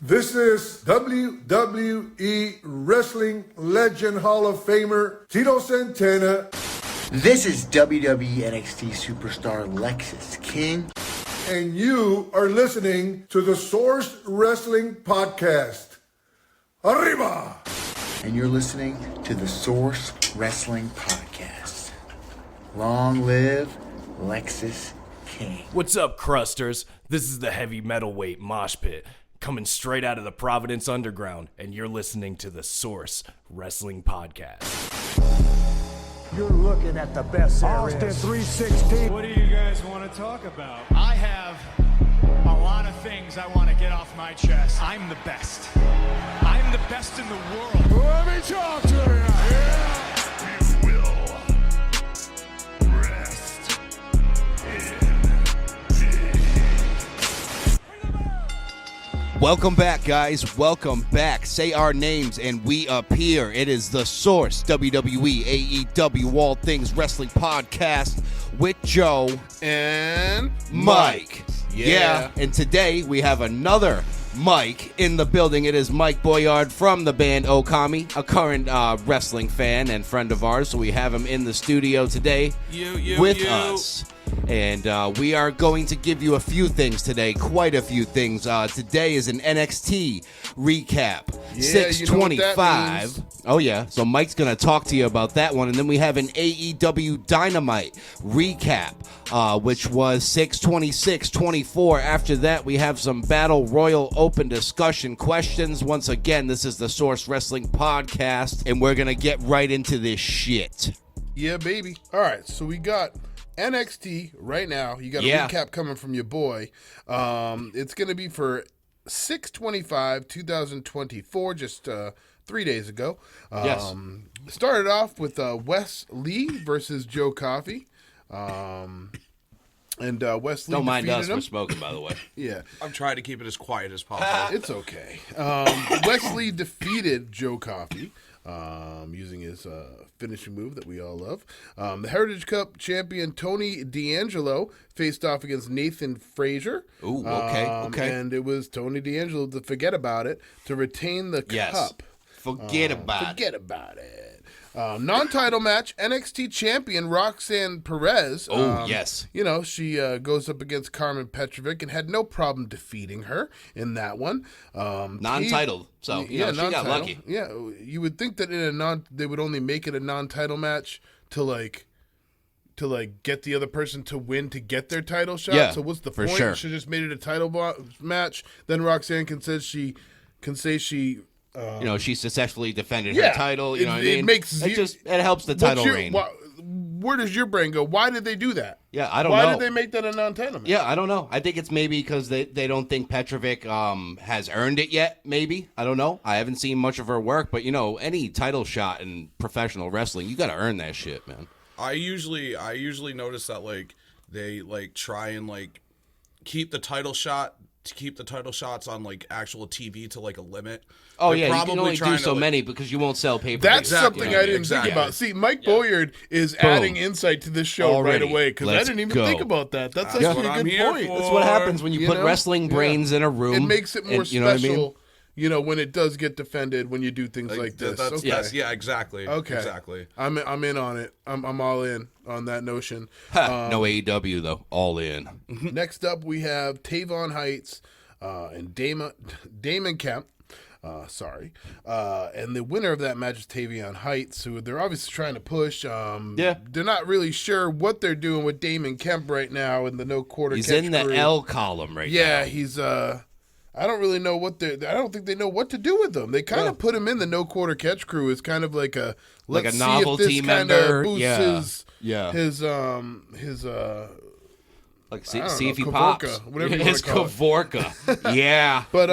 This is WWE Wrestling Legend Hall of Famer Tito Santana. This is WWE NXT Superstar Lexis King. And you are listening to the Source Wrestling Podcast. Arriba! And you're listening to the Source Wrestling Podcast. Long live Lexis King. What's up, crusters? This is the heavy metalweight mosh pit coming straight out of the Providence Underground, and you're listening to the Source Wrestling Podcast. You're looking at the best there Austin is. 316. What do you guys want to talk about? I have a lot of things I want to get off my chest. I'm the best. I'm the best in the world. Let me talk to you. Yeah. We will rest in peace. Welcome back, guys. Welcome back. Say our names and we appear. It is the Source WWE AEW All Things Wrestling Podcast with Joe and Mike. Yeah. And today we have another Mike in the building. It is Mike Boillard from the band OKAMI, a current wrestling fan and friend of ours. So we have him in the studio today with us. And we are going to give you a few things today, quite a few things. Today is an NXT recap, 625. Oh, yeah. So Mike's going to talk to you about that one. And then we have an AEW Dynamite recap, which was 626-24. After that, we have some Battle Royal open discussion questions. Once again, this is the Source Wrestling Podcast, and we're going to get right into this shit. Yeah, baby. All right, so we got NXT right now. You got a recap coming from your boy. It's going to be for 6/25/2024, just 3 days ago. Yes. Started off with Wes Lee versus Joe Coffey. And Wes Lee Don't mind us, defeated him. we're smoking, by the way. Yeah. I'm trying to keep it as quiet as possible. It's okay. Wes Lee defeated Joe Coffey using his finishing move that we all love. The Heritage Cup champion Tony D'Angelo faced off against Nathan Frazier. Ooh, okay. And it was Tony D'Angelo to forget about it to retain the cup. Forget about it. Non-title match, NXT champion Roxanne Perez. Yes. You know, she goes up against Carmen Petrovic and had no problem defeating her in that one. Non-titled, so she got lucky. Yeah, you would think that they would only make it a non-title match to get the other person to win to get their title shot. Yeah, so what's the for point? sure. She just made it a title match. Then Roxanne can say she. She successfully defended her title. You know what I mean? It helps the title reign. Where does your brain go? Why did they do that? Yeah, I don't know. Why did they make that a non-title match? Yeah, I don't know. I think it's maybe because they don't think Petrovic has earned it yet, maybe. I don't know. I haven't seen much of her work, but, any title shot in professional wrestling, you got to earn that shit, man. I usually notice that they try and keep the title shots on actual TV to a limit. Oh, They're yeah, you can only do so many because you won't sell pay-per-view. That's something I didn't think about. See, Mike Boillard is adding insight to this show right away because I didn't even think about that. That's actually a good point. That's what happens when you put wrestling brains in a room. It makes it more special. You know what I mean? When it does get defended, when you do things like this. Okay. Yes, yeah, exactly. Okay. Exactly. I'm in on it. I'm all in on that notion. No AEW, though. All in. Next up, we have Tavon Heights and Damon Kemp. And the winner of that match is Tavion Heights, who they're obviously trying to push. They're not really sure what they're doing with Damon Kemp right now in the no quarter. He's in the L column right now. Yeah, he's. I don't really know what I don't think they know what to do with him. They kind of put him in the no quarter catch crew as kind of like a let's see novelty if this member. Boosts his see if he pops. Whatever you his Kavorka. Yeah. But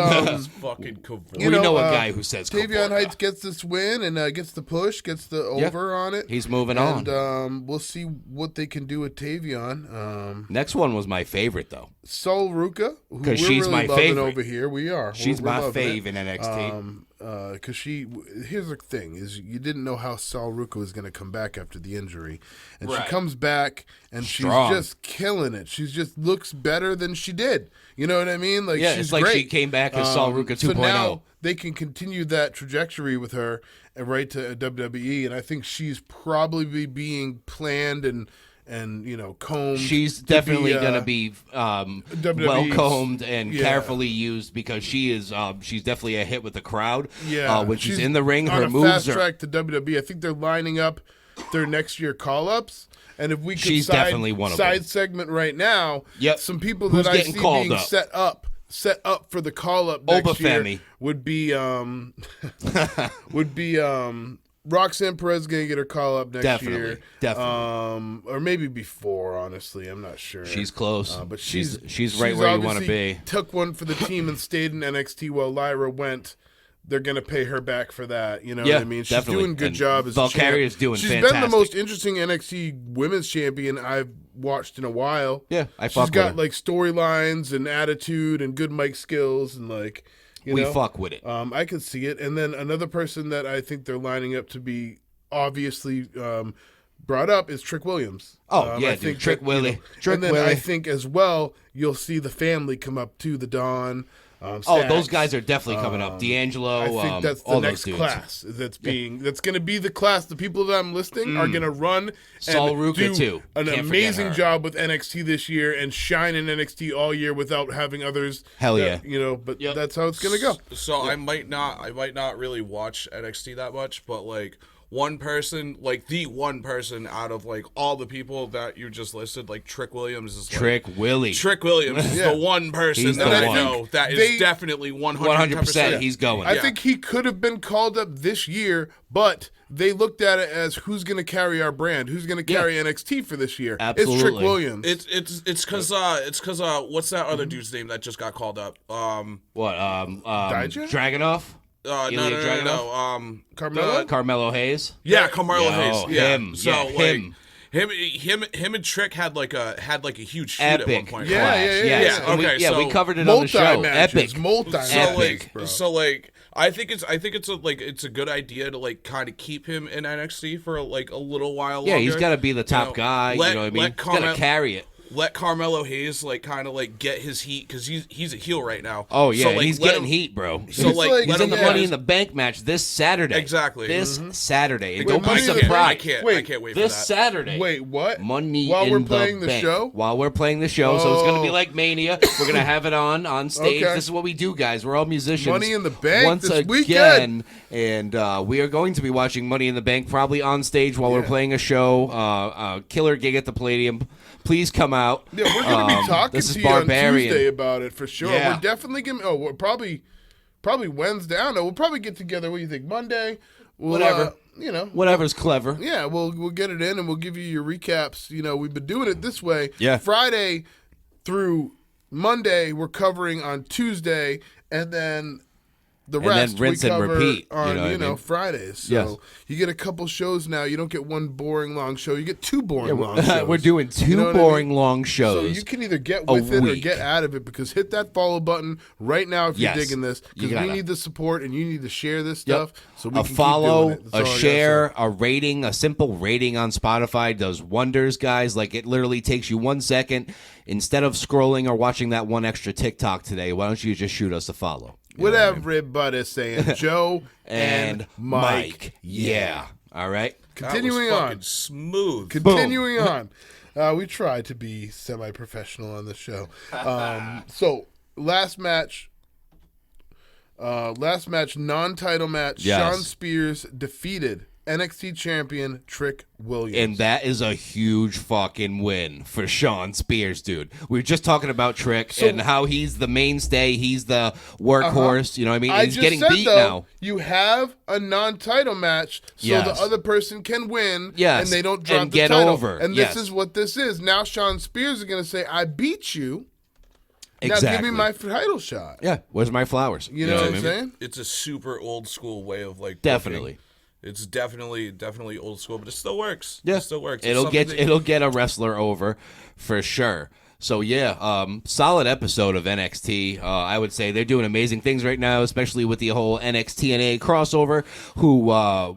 fucking Kavorka. We know a guy who says Tavion Kavorka. Heights gets this win and gets the push, gets the over on it. He's moving on. And we'll see what they can do with Tavion. Next one was my favorite though. Sol Ruka, who we're she's really my loving favorite over here. We are. She's we're my loving fave it. in NXT. because here's the thing, is you didn't know how Sal Ruka was going to come back after the injury. And Right. she comes back, and Strong. she's just killing it. She just looks better than she did. You know what I mean? Like, Yeah, she's it's like great. she came back as Sal Ruka 2.0. So now they can continue that trajectory with her and right to WWE, and I think she's probably being planned and combed. She's to definitely be, going to be well combed and carefully used because she's definitely a hit with the crowd. Yeah, when she's in the ring, on her a moves fast are. track to WWE. I think they're lining up their next year call-ups. And if we could She's definitely one of them. side segment right now, Yep. some people Who's that I getting see called being up? set up for the call-up next year Obafemi. would be Roxanne Perez going to get her call-up next year. Definitely. Or maybe before, honestly. I'm not sure. She's close. But she's right where you want to obviously be. Took one for the team and stayed in NXT while Lyra went. They're going to pay her back for that. You know what I mean? She's definitely. doing a good And job as Valkyria's a champ. doing She's fantastic. been the most interesting NXT women's champion I've watched in a while. Yeah, I She's fuck with got her. like storylines and attitude and good mic skills and like, We fuck with it. I could see it. And then another person that I think they're lining up to be obviously brought up is Trick Williams. Oh, yeah, I dude. think Trick Willie. And then I think as well, you'll see the family come up too, the Dawn. Oh, those guys are definitely coming up. D'Angelo, I think that's the all next those dudes. class that's going to be the class. The people that I'm listing are going to run Sal and Ruka, do too. an Can't forget amazing her. job with NXT this year and shine in NXT all year without having others. Hell yeah. But that's how it's going to go. So I might not really watch NXT that much, but like one person, like the one person out of like all the people that you just listed, like Trick Williams is like, Trick Willie. Trick Williams is the one person He's that the I one. know that They- is definitely 100% he's going. I think he could have been called up this year, but they looked at it as who's going to carry our brand, who's going to carry NXT for this year. It's Trick Absolutely. Williams. It's because what's that other dude's name that just got called up? What? Dijak? Dragunov? No. Carmelo? Carmelo Hayes? Yeah, Carmelo Yo, Hayes. Yeah. him. So Yeah, like him. him and Trick had like a huge feud Epic at one point. Yeah, clash. yeah. Yes. Yeah, And okay, we so covered it on the show. Multi-matches, Epic. multi-matches, So bro. I think it's a good idea to like kind of keep him in NXT for like a little while Yeah, longer. he's got to be the top guy. You know what I mean? He's got to carry it. Let Carmelo Hayes like kind of like get his heat because he's a heel right now. Oh yeah, So, like, he's let getting him- heat, bro. So like, like- He's let in him the get Money his- in the Bank match this Saturday. Exactly. This Saturday. And Wait, don't be Money in the Bank? surprised. I can't wait for This that. Saturday. Wait, what? Money While in we're the playing the Bank. show? While we're playing the show, so it's going to be Oh. like Mania. We're going to have it on stage. Okay. This is what we do, guys. We're all musicians. Money in the Bank once this again, weekend. and we are going to be watching Money in the Bank probably on stage while we're playing a show. Killer gig at the Palladium. Please come out. Yeah, we're going to be talking this to is you Barbarian. on Tuesday about it for sure. Yeah. We're definitely going to. We're probably Wednesday. I don't know. We'll probably get together. What do you think? Monday? We'll, Whatever. Whatever's clever. Yeah, we'll get it in and we'll give you your recaps. We've been doing it this way. Yeah. Friday through Monday, we're covering on Tuesday, and then the And then rest rinse we and cover repeat, on you know what I mean? Fridays. So Yes. you get a couple shows now. You don't get one boring long show. You get two boring long shows. We're doing two You know what I boring mean? long So shows. you can either get a with it or week. get out of it, because hit that follow button right now if Yes. you're digging this, You because we gotta. need the support and you need to share this stuff so we A can follow, keep doing it. That's a all I gotta share, say. a rating, a simple rating on Spotify does wonders, guys. Like, it literally takes you 1 second. Instead of scrolling or watching that one extra TikTok today, why don't you just shoot us a follow? You know What what I mean? everybody's saying, Joe And Mike. Yeah. All right. Continuing that was on. fucking smooth. Continuing on. We try to be semi-professional on the show. So last match, non-title match. Yes. Sean Spears defeated NXT champion Trick Williams. And that is a huge fucking win for Sean Spears, dude. We were just talking about Trick and how he's the mainstay. He's the workhorse. You know what I mean? I He's just getting said, beat though, now. you have a non-title match so Yes. the other person can win Yes. and they don't drop And the get title. over. And Yes. this is what this is. Now Sean Spears is going to say, I beat you. Exactly. Now give me my title shot. Yeah. Where's my flowers? You know what I'm I mean? saying? It's a super old school way of like Definitely. booking. It's definitely old school, but it still works. Yeah. It still works. It's It'll something get that- it'll get a wrestler over for sure. So yeah, solid episode of NXT. I would say they're doing amazing things right now, especially with the whole NXT NA crossover. Who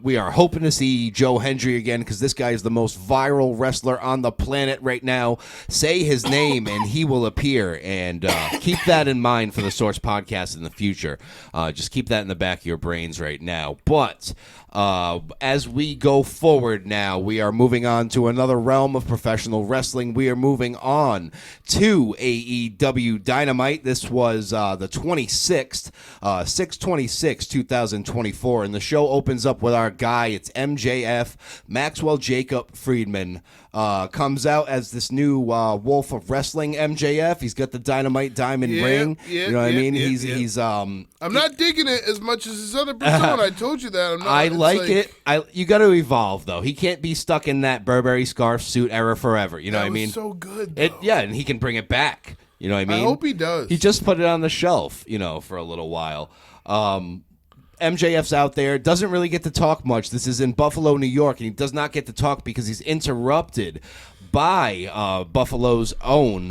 we are hoping to see Joe Hendry again, because this guy is the most viral wrestler on the planet right now. Say his name and he will appear. And keep that in mind for the Source podcast in the future. Just keep that in the back of your brains right now. But as we go forward now, we are moving on to another realm of professional wrestling. We are moving on to AEW Dynamite. This was the 26th, 6/26, 2024, and the show opens up with our guy. It's MJF, Maxwell Jacob Friedman. Comes out as this new Wolf of Wrestling MJF. He's got the Dynamite Diamond ring. You know what I mean? He's I'm not digging it as much as his other persona. I told you that. I'm not, I like it. You got to evolve though. He can't be stuck in that Burberry scarf suit era forever. You know what I mean? So good. Though. And he can bring it back. You know what I mean? I hope he does. He just put it on the shelf, for a little while. MJF's out there, doesn't really get to talk much. This is in Buffalo, New York, and he does not get to talk because he's interrupted by Buffalo's own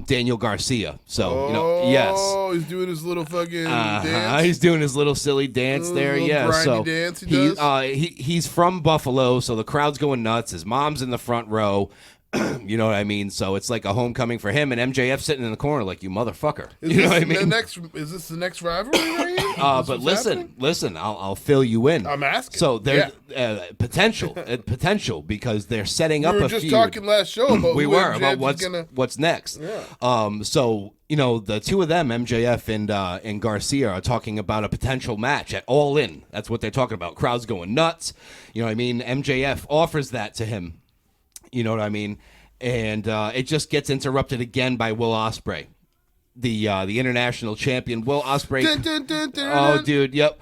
Daniel Garcia. So, yes. Oh, he's doing his little fucking dance. He's doing his little silly dance there, yeah. So dance he does. He's from Buffalo, so the crowd's going nuts. His mom's in the front row. You know what I mean? So it's like a homecoming for him, and MJF sitting in the corner like, you motherfucker. You know what I mean? Is this the next rivalry right here? But listen, I'll fill you in. I'm asking. So there's potential because they're setting up a feud. We were just talking last show about what's next. Yeah. So the two of them, MJF and Garcia, are talking about a potential match at All In. That's what they're talking about. Crowd's going nuts. You know what I mean? MJF offers that to him. You know what I mean? And it just gets interrupted again by Will Ospreay, the international champion. Will Ospreay. Oh, dude, yep.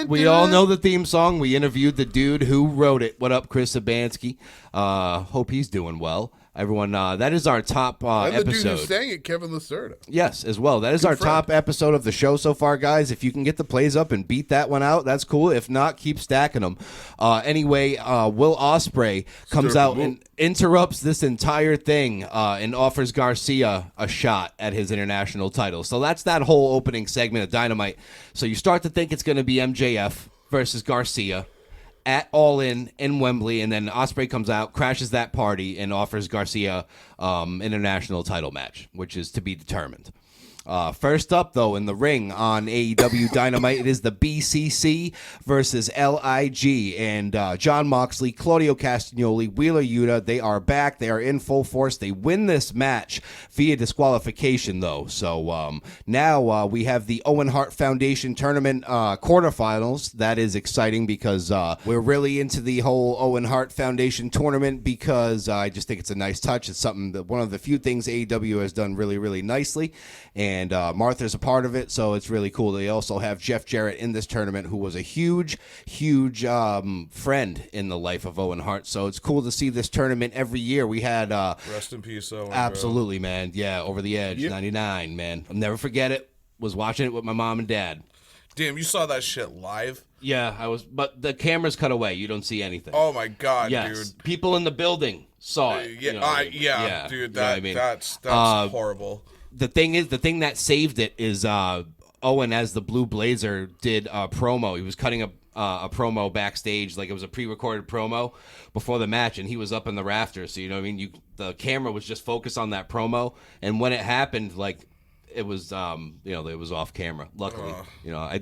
We all know the theme song. We interviewed the dude who wrote it. What up, Chris Sabansky? Hope he's doing well. Everyone, that is our top and the episode. dude who sang it, Kevin Lacerda. Yes, as well. That is our top episode of the show so far, guys. If you can get the plays up and beat that one out, that's cool. If not, keep stacking them. Anyway, Will Ospreay comes out and interrupts this entire thing and offers Garcia a shot at his international title. So that's that whole opening segment of Dynamite. So you start to think it's going to be MJF versus Garcia at All In Wembley, and then Ospreay comes out, crashes that party, and offers Garcia international title match, which is to be determined. First up, though, in the ring on AEW Dynamite, it is the BCC versus LIG. And John Moxley, Claudio Castagnoli, Wheeler Yuta, they are back. They are in full force. They win this match via disqualification, though. So now we have the Owen Hart Foundation Tournament quarterfinals. That is exciting because we're really into the whole Owen Hart Foundation Tournament because I just think it's a nice touch. It's something that one of the few things AEW has done really, really nicely. And Martha's a part of it, so it's really cool. They also have Jeff Jarrett in this tournament, who was a huge, huge friend in the life of Owen Hart. So it's cool to see this tournament every year. We had rest in peace, Owen. Absolutely, bro. Man. Yeah, Over the Edge, 99, man. I'll never forget it. Was watching it with my mom and dad. Damn, you saw that shit live? Yeah, I was, but the camera's cut away. You don't see anything. Oh my god, yes. dude! People in the building saw it. Dude, that's horrible. The thing that saved it is Owen, as the Blue Blazer, did a promo. He was cutting a promo backstage, like it was a pre-recorded promo before the match, and he was up in the rafters. So, you know what I mean? The camera was just focused on that promo, and when it happened, like, it was, it was off camera, luckily.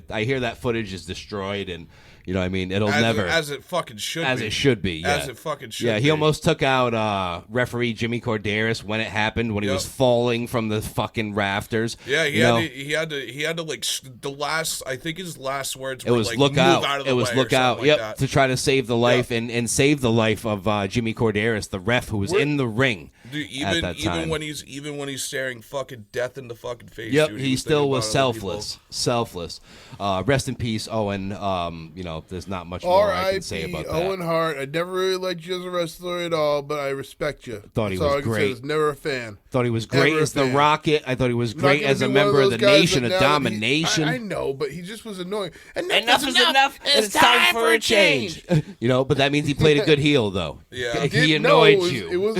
I hear that footage is destroyed, and, you know what I mean? As it fucking should be. As it should be, yeah. As it fucking should be. Yeah, he almost took out referee Jimmy Corderas when it happened, when he was falling from the fucking rafters. Yeah, he had to like, the last, I think his last words were like, look out. Out of the it was way look out, like that. To try to save the life and save the life of Jimmy Corderas, the ref who was in the ring. Dude, at that time. even when he's staring fucking death in the fucking face. Yep, dude, he still was selfless. Rest in peace, Owen. There's not much more I can say about that. Owen Hart. I never really liked you as a wrestler at all, but I respect you. Thought he was great. I was never a fan. Thought he was great as the Rocket. I thought he was great as a member of the Nation of Domination. I know, but he just was annoying. Enough is enough. It's time for a change. But that means he played a good heel, though. Yeah, he annoyed you. It was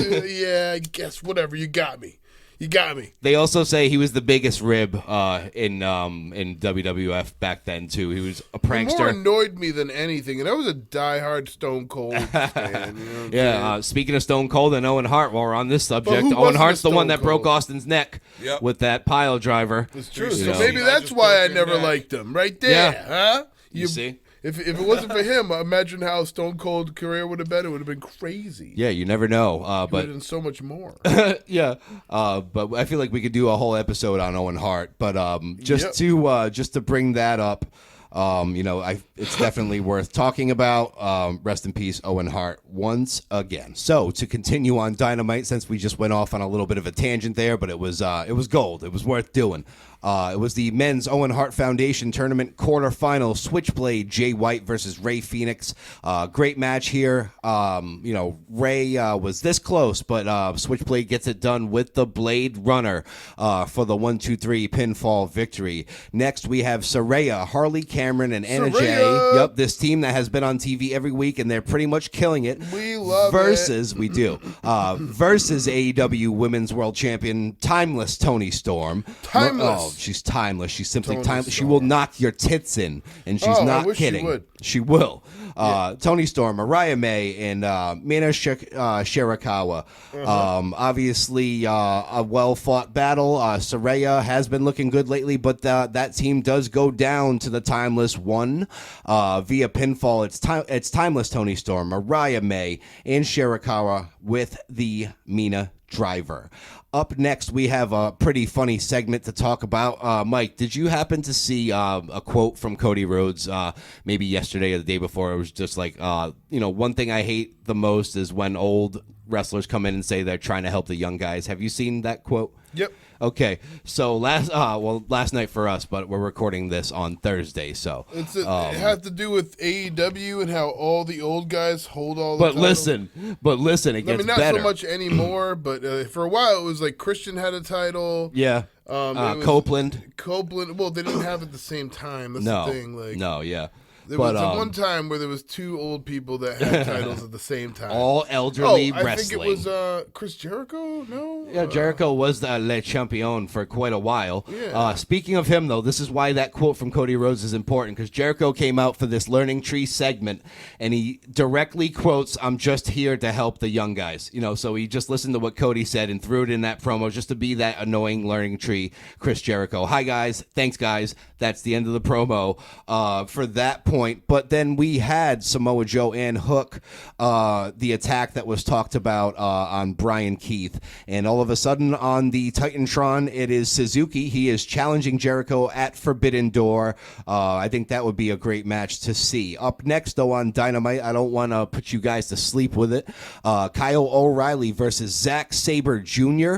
I guess whatever. You got me. You got me. They also say he was the biggest rib in WWF back then too. He was a prankster. More annoyed me than anything, and I was a diehard Stone Cold fan. You know what I'm saying? Speaking of Stone Cold and Owen Hart, while we're on this subject, who Owen wasn't Hart's a the one Stone that broke Cold? Austin's neck Yep. with that pile driver. It's true. You So know. maybe that's why I never liked him. Right there, Yeah. huh? You see? If it wasn't for him, imagine how Stone Cold's career would have been. It would have been crazy. Yeah, you never know. He would have But done so much more. yeah, but I feel like we could do a whole episode on Owen Hart. But just to bring that up, it's definitely worth talking about. Rest in peace, Owen Hart, once again. So to continue on Dynamite, since we just went off on a little bit of a tangent there, but it was gold. It was worth doing. It was the Men's Owen Hart Foundation Tournament quarterfinal. Switchblade Jay White versus Ray Phoenix. Great match here. Ray was this close, but Switchblade gets it done with the Blade Runner for the 1-2-3 pinfall victory. Next, we have Saraya, Harley Cameron, and Anna Jay. Yep, this team that has been on TV every week, and they're pretty much killing it. We love versus, it. We do. Versus AEW Women's World Champion, Timeless Toni Storm. Timeless. She's timeless. She's simply Toni timeless. She Storm. will knock your tits in, and she's I not wish she kidding. would. She will. Toni Storm, Mariah May, and Mina Shirakawa. Obviously, a well-fought battle. Saraya has been looking good lately, but that team does go down to the Timeless one via pinfall. It's Timeless Toni Storm, Mariah May, and Shirakawa with the Mina Driver. Up next, we have a pretty funny segment to talk about. Mike, did you happen to see a quote from Cody Rhodes maybe yesterday or the day before? It was just like, one thing I hate the most is when old wrestlers come in and say they're trying to help the young guys. Have you seen that quote? Yep. Okay, so last night for us, but we're recording this on Thursday, so It has to do with AEW and how all the old guys hold all the But titles. listen, it gets not better. so much anymore, but for a while it was like Christian had a title. Yeah. It was Copeland. Well, they didn't have it at the same time. That's No. the thing. No, yeah. There was one time where there was two old people that had titles at the same time. All elderly I wrestling. think it was Chris Jericho. No. Yeah, Jericho was the Le Champion for quite a while. Yeah. Speaking of him, though, this is why that quote from Cody Rhodes is important, because Jericho came out for this Learning Tree segment, and he directly quotes, "I'm just here to help the young guys." So he just listened to what Cody said and threw it in that promo just to be that annoying Learning Tree Chris Jericho. Hi, guys. Thanks, guys. That's the end of the promo for that point. But then we had Samoa Joe and Hook, the attack that was talked about on Brian Keith. And all of a sudden on the Titantron, it is Suzuki. He is challenging Jericho at Forbidden Door. I think that would be a great match to see. Up next, though, on Dynamite, I don't want to put you guys to sleep with it. Kyle O'Reilly versus Zack Sabre Jr.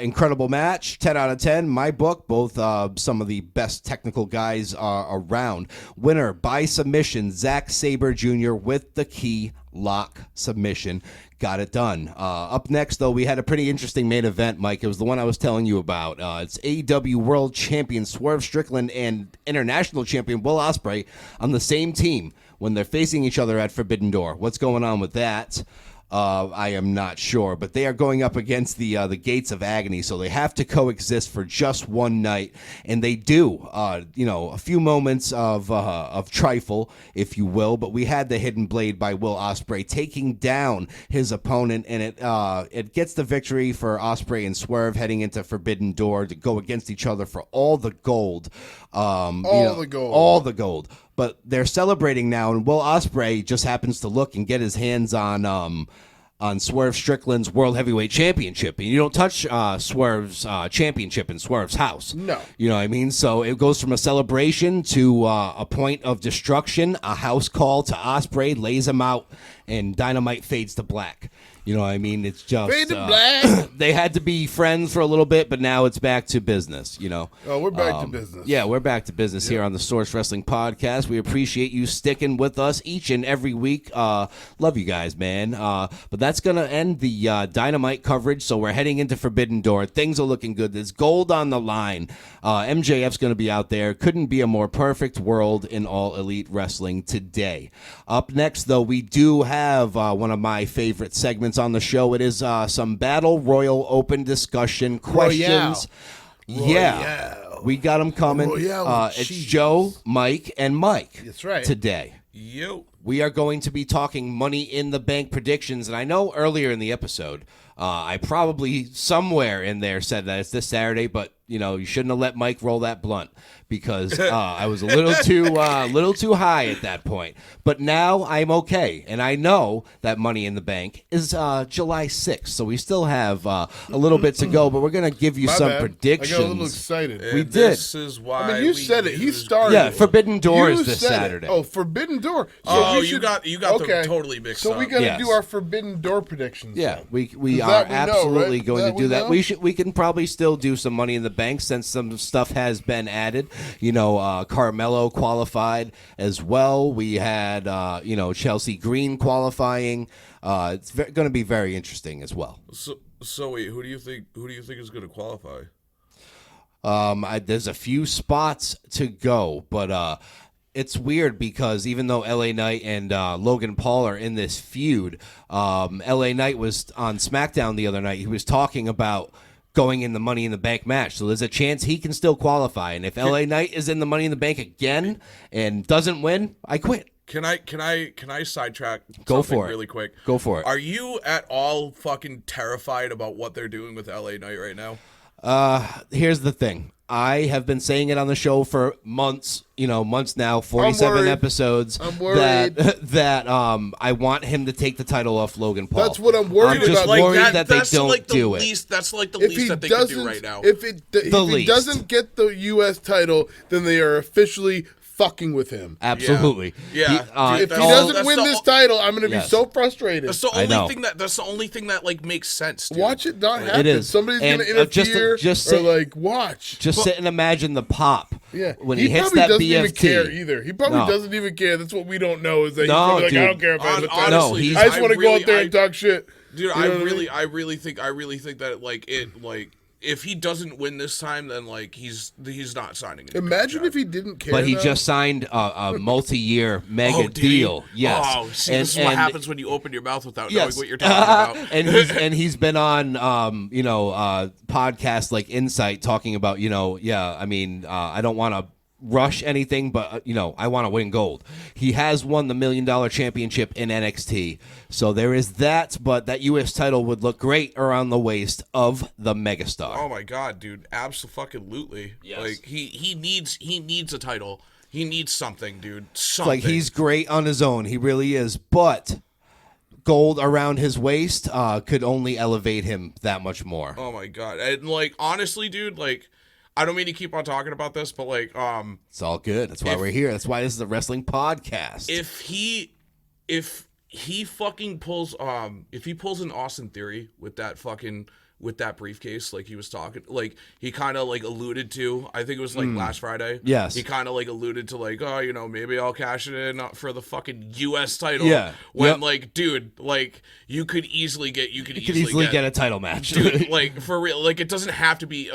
Incredible match. 10 out of 10. My book. Both some of the best technical guys around. Winner by submission, Zack Sabre Jr. with the key lock submission. Got it done. Up next, though, we had a pretty interesting main event, Mike. It was the one I was telling you about. It's AEW World Champion Swerve Strickland and International Champion Will Ospreay on the same team when they're facing each other at Forbidden Door. What's going on with that? I am not sure, but they are going up against the Gates of Agony, so they have to coexist for just one night, and they do. A few moments of trifle, if you will, but we had the Hidden Blade by Will Ospreay taking down his opponent, and it gets the victory for Ospreay and Swerve heading into Forbidden Door to go against each other for all the gold. All the gold. But they're celebrating now, and Will Ospreay just happens to look and get his hands on Swerve Strickland's World Heavyweight Championship. And you don't touch Swerve's championship in Swerve's house. No. You know what I mean? So it goes from a celebration to a point of destruction, a house call to Ospreay, lays him out, and Dynamite fades to black. You know what I mean? It's just fade to black. They had to be friends for a little bit, but now it's back to business, Oh, we're back to business. Yeah, we're back to business here on the Source Wrestling Podcast. We appreciate you sticking with us each and every week. Love you guys, man. But that's going to end the Dynamite coverage, so we're heading into Forbidden Door. Things are looking good. There's gold on the line. MJF's going to be out there. Couldn't be a more perfect world in all elite wrestling today. Up next, though, we do have one of my favorite segments segments on the show. It is some Battle Royal open discussion questions. Yeah, we got them coming. It's Joe, Mike, and Mike. That's right. Today. Yo. We are going to be talking Money in the Bank predictions, and I know earlier in the episode, I probably somewhere in there said that it's this Saturday, but you shouldn't have let Mike roll that blunt because I was a little too high at that point. But now I'm okay, and I know that Money in the Bank is July 6th, so we still have a little bit to go. But we're gonna give you some predictions. I got a little excited. We did. This is why. you said it. He started. Yeah, Forbidden Door You is this said it. Saturday. Oh, Forbidden Door. So you got them totally mixed up. So we got to Yes. do our Forbidden Door predictions. Yeah, then. we 'Cause are that we know, absolutely right? going That to do we that. know? We can probably still do some Money in the Bank since some stuff has been added. Carmelo qualified as well. We had Chelsea Green qualifying. It's going to be very interesting as well. So wait, who do you think is going to qualify? There's a few spots to go, but it's weird because even though LA Knight and Logan Paul are in this feud, LA Knight was on SmackDown the other night. He was talking about going in the Money in the Bank match. So there's a chance he can still qualify. And if LA Knight is in the Money in the Bank again and doesn't win, I quit. Can I sidetrack Go something for it. really quick? Go for it. Are you at all fucking terrified about what they're doing with LA Knight right now? Here's the thing. I have been saying it on the show for months now, 47 worried. episodes. I'm worried. That I want him to take the title off Logan Paul. That's what I'm worried I'm just about. worried that they don't do it. That's like the least that they can do right now. If he least. doesn't get the U.S. title, then they are officially fucking with him. Absolutely. Yeah. If he That's doesn't win this title, I'm going to be Yes. so frustrated. That's the I know. only thing that's the only thing that like makes sense. Dude. Watch it not happen. It is. Somebody's going And, to interfere just or sit- like watch. Just sit and imagine the pop when he hits probably that doesn't BFT. even care either. He probably No. doesn't even care. That's what we don't know is that he's No, probably like, dude. I don't care if I win the title. No, he's- I just want to go out there and talk shit. Dude, You know I what I really, mean? I really think that if he doesn't win this time, then like he's not signing. Imagine if he didn't care. But he though. just signed a multi-year mega did he? deal. Yes. Oh, see, this is what happens when you open your mouth without knowing Yes. what you're talking about. and he's been on podcasts like Insight talking about I don't want to rush anything, but I want to win gold. He has won the $1 million championship in NXT, so there is that. But that U.S. title would look great around the waist of the megastar. Oh my god, dude, absolutely. Yes. Like he needs a title. He needs something, dude. Something. Like he's great on his own, he really is. But gold around his waist could only elevate him that much more. Oh my god, and like honestly, dude, like. I don't mean to keep on talking about this, but like, it's all good. That's why we're here. That's why this is a wrestling podcast. If he fucking pulls, if he pulls an Austin Theory with that briefcase, like he was talking, like he kind of like alluded to, I think it was like last Friday. Yes. He kind of like alluded to like, oh, maybe I'll cash it in for the fucking U.S. title. Yeah. When Yep. like, dude, like you could easily get get a title match, dude. Like for real, like it doesn't have to be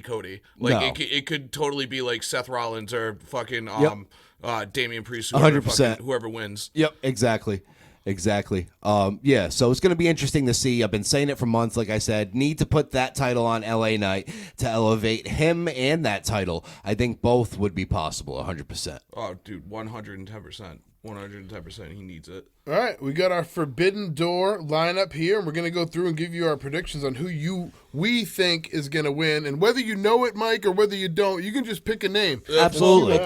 Cody. Like No. it could totally be like Seth Rollins or fucking Damian Priest, 100%. whoever wins. Yep, exactly. So it's going to be interesting to see. I've been saying it for months, like I said. Need to put that title on LA Knight to elevate him and that title. I think both would be possible, 100%. Oh, dude, 110%. 110%. He needs it. All right, we got our Forbidden Door lineup here, and we're going to go through and give you our predictions on who we think is going to win. And whether you know it, Mike, or whether you don't, you can just pick a name. Absolutely.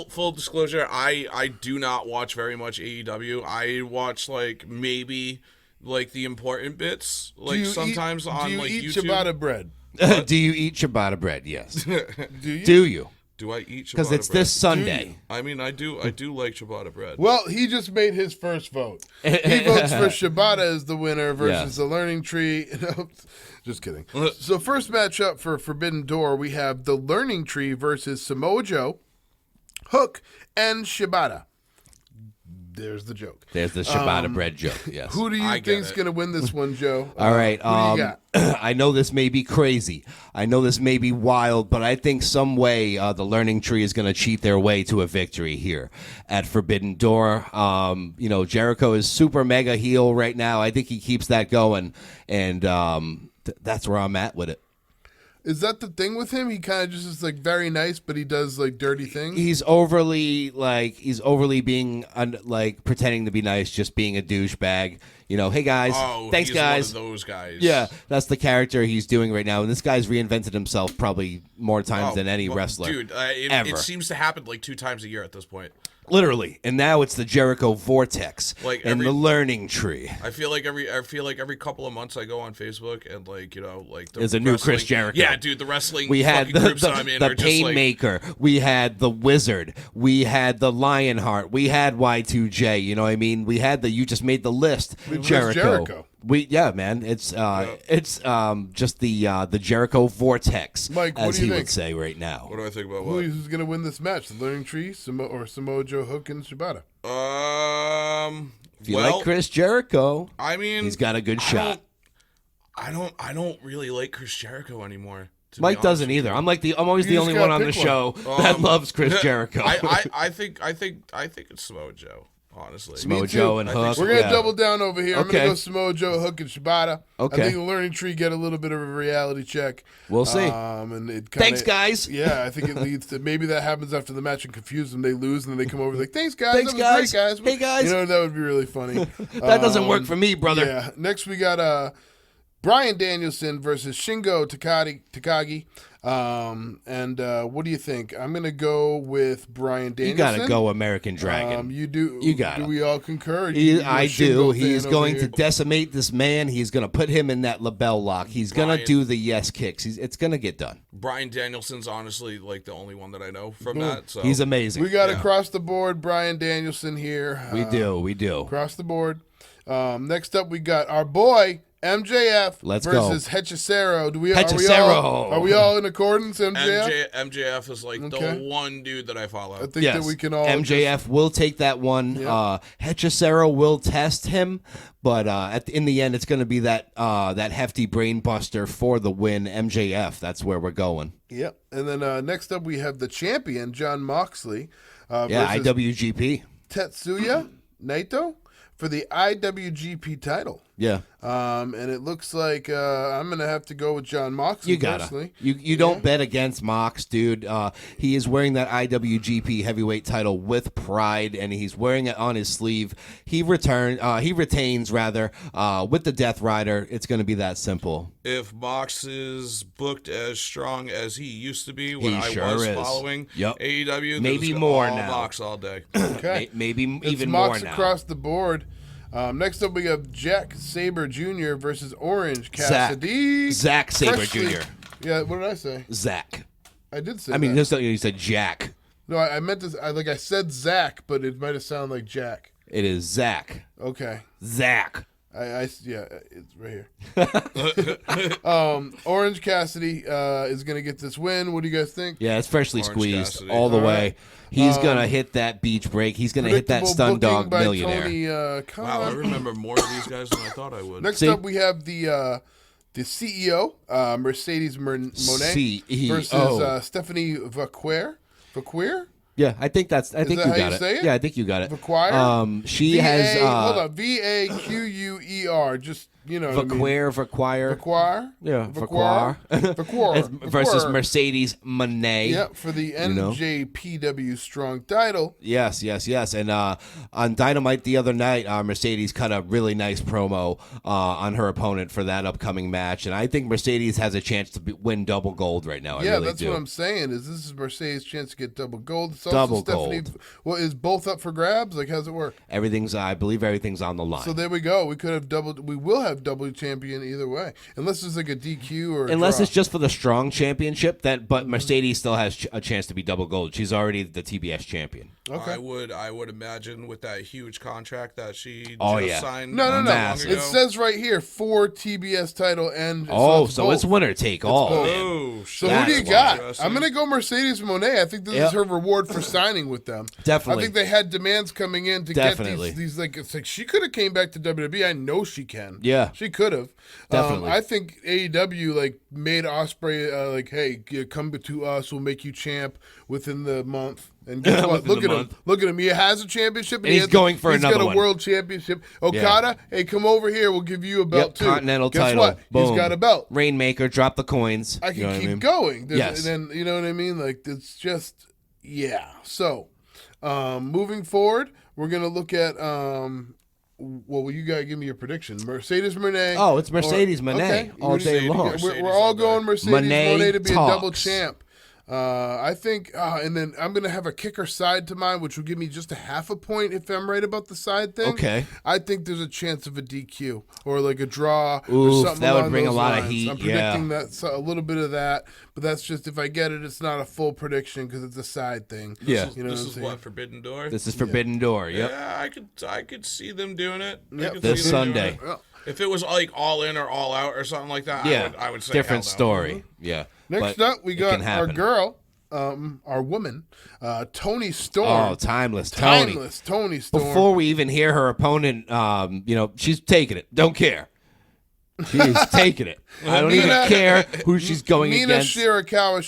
Full disclosure, I do not watch very much AEW. I watch like maybe like the important bits, like sometimes on like YouTube. Do you eat ciabatta bread? Do you eat ciabatta bread? Yes. Do you? Do I eat ciabatta Because it's bread? this Sunday. I mean, I do like ciabatta bread. Well, he just made his first vote. He votes for ciabatta as the winner versus the Learning Tree. Just kidding. So first matchup for Forbidden Door, we have the Learning Tree versus Samoa Joe, Hook, and Shibata. There's the joke. There's the ciabatta bread joke. Yes. Who do you think's going to win this one, Joe? All right. Who do you got? I know this may be crazy. I know this may be wild, but I think some way the Learning Tree is going to cheat their way to a victory here at Forbidden Door. Jericho is super mega heel right now. I think he keeps that going, and that's where I'm at with it. Is that the thing with him? He kind of just is like very nice, but he does like dirty things. He's overly being pretending to be nice, just being a douchebag. Hey guys, thanks he's guys. One of those guys. Yeah, that's the character he's doing right now, and this guy's reinvented himself probably more times than any wrestler. Dude, ever. It seems to happen like 2 times a year at this point. Literally, and now it's the Jericho Vortex and the Learning Tree. I feel like every couple of months I go on Facebook and there's a new Chris Jericho. Yeah, dude, the wrestling. We had groups that I'm in the are just Painmaker. We had the Wizard. We had the Lionheart. We had Y2J. You know what I mean? We had you just made the list. Jericho. Man. It's just the Jericho Vortex, Mike, what as do you he think? would say right now. What do I think about what? Who's going to win this match? The Learning Tree, Samoa Joe, Hook, and Shibata? If you like Chris Jericho, I mean, he's got a good shot. I don't really like Chris Jericho anymore. Mike doesn't either. I'm always the only one on the show that loves Chris Jericho. I think it's Samoa Joe. Honestly, Samoa Joe and Hook. We're gonna double down over here. I'm gonna go Samoa Joe, Hook, and Shibata. Okay. I think the Learning Tree get a little bit of a reality check. We'll see. And it Thanks, guys. Yeah, I think it leads to maybe that happens after the match and confuse them. They lose and then they come over like, "Thanks, guys. Thanks, that was guys. great, guys." Hey, guys. That would be really funny. That doesn't work for me, brother. Yeah. Next we got Bryan Danielson versus Shingo Takagi. What do you think? I'm going to go with Bryan Danielson. You got to go American Dragon. You do. You got Do we all concur? I do. He's going to decimate this man. He's going to put him in that label lock. He's going to do the yes kicks. It's going to get done. Bryan Danielson's honestly the only one that I know from that. So he's amazing. We got across the board Bryan Danielson here. We do. Across the board. Next up, we got our boy MJF versus Hechicero. Are we all in accordance, MJF? MJF is the one dude that I follow. I think that we can all MJF will take that one. Hechicero will test him, but in the end, it's going to be that hefty brain buster for the win. MJF. That's where we're going. Yep. And then next up, we have the champion Jon Moxley. Versus IWGP Tetsuya Naito for the IWGP title. Yeah. And it looks like I'm going to have to go with Jon Moxley. You gotta. You don't bet against Mox, dude. He is wearing that IWGP heavyweight title with pride, and he's wearing it on his sleeve. He retains rather with the Death Rider. It's going to be that simple. If Mox is booked as strong as he used to be when I sure was is. following Yep. AEW, Maybe more all now. Mox all day. Okay. Maybe it's even Mox more now. across the board. Next up, we have Jack Sabre Jr. versus Orange Cassidy. Zach Sabre Freshly- Jr. Yeah, what did I say? Zach. I did say I mean, that. you said Jack. No, I meant to. I said Zach, but it might have sounded like Jack. It is Zach. Okay. Zach. Yeah, it's right here. Orange Cassidy is going to get this win. What do you guys think? Yeah, it's freshly Orange squeezed Cassidy. all the All way. right. He's going to hit that beach break. He's going to hit that Predictable stun booking dog by millionaire. Tony Khan. Wow, I remember more of these guys than I thought I would. Next See? up, we have the CEO, Mercedes Monet, CEO. versus Stephanie Vaquer. Vaquer? Yeah, I think you that how got you it. say it? Yeah, I think you got it. Vaquer? She has hold on, Vaquer. Just Vaquer. Vaquer. Yeah, Vaquer. Vaquer. Versus Mercedes Monet. Yeah, for the NJPW Strong title. Yes. And on Dynamite the other night, Mercedes cut a really nice promo on her opponent for that upcoming match, and I think Mercedes has a chance to win double gold right now. Yeah, I really that's do. what I'm saying. Is this is Mercedes' chance to get double gold? It's Double Stephanie, gold. Well, is both up for grabs? Like, how's it work? I believe everything's on the line. So there we go. We could have doubled. We will have double champion either way, unless it's like a DQ or Unless draw. it's just for the strong championship, but Mercedes still has a chance to be double gold. She's already the TBS champion. Okay. I would imagine with that huge contract that she Oh, just yeah. signed. No. Massive. It says right here 4 TBS title and So it's both. winner take all. both. Man. Oh, So That's who do you got? I'm gonna go Mercedes Moné. I think this is her reward for signing with them. Definitely. I think they had demands coming in to Definitely. get these like it's like she could have came back to WWE. I know she can. Yeah. she could have. Definitely. I think AEW like made Ospreay like, hey, come to us. We'll make you champ within the month. And guess what? Within Look the at him. month. Look at him. He has a championship, And he's going for another He's got a one. world championship. Okada, hey, come over here. We'll give you a belt too. Continental Guess title. what? Boom. He's got a belt. Rainmaker, drop the coins. I can You know what keep mean? going. Yes. And then, you know what I mean? Like, it's just, yeah. So, moving forward, we're going to look at, well, you got to give me your prediction. Mercedes Moné. Oh, it's Mercedes Moné okay. all day long. We're all going Mercedes Moné to be a double talks. champ. I think, and then I'm going to have a kicker side to mine, which will give me just a half a point if I'm right about the side thing. Okay. I think there's a chance of a DQ or like a draw or Oof, something that would along bring a those lot of lines. heat, I'm yeah. predicting that a little bit of that, but that's just if I get it, it's not a full prediction because it's a side thing. Yeah. You know This what I'm is saying? what, Forbidden Door? This is Forbidden Door. Yep. Yeah, I could see them doing it. I Yep. could This see them doing Sunday. it. Well, If it was like all in or all out or something like that, Yeah. I would say different hell no. story. Yeah. next But up, we it got can our happen. girl, our woman, Toni Storm. Oh, timeless Tony. Timeless Toni Storm. Before we even hear her opponent, she's taking it. Don't care. She's taking it. I don't even care who she's going Mina against. Shirakawa,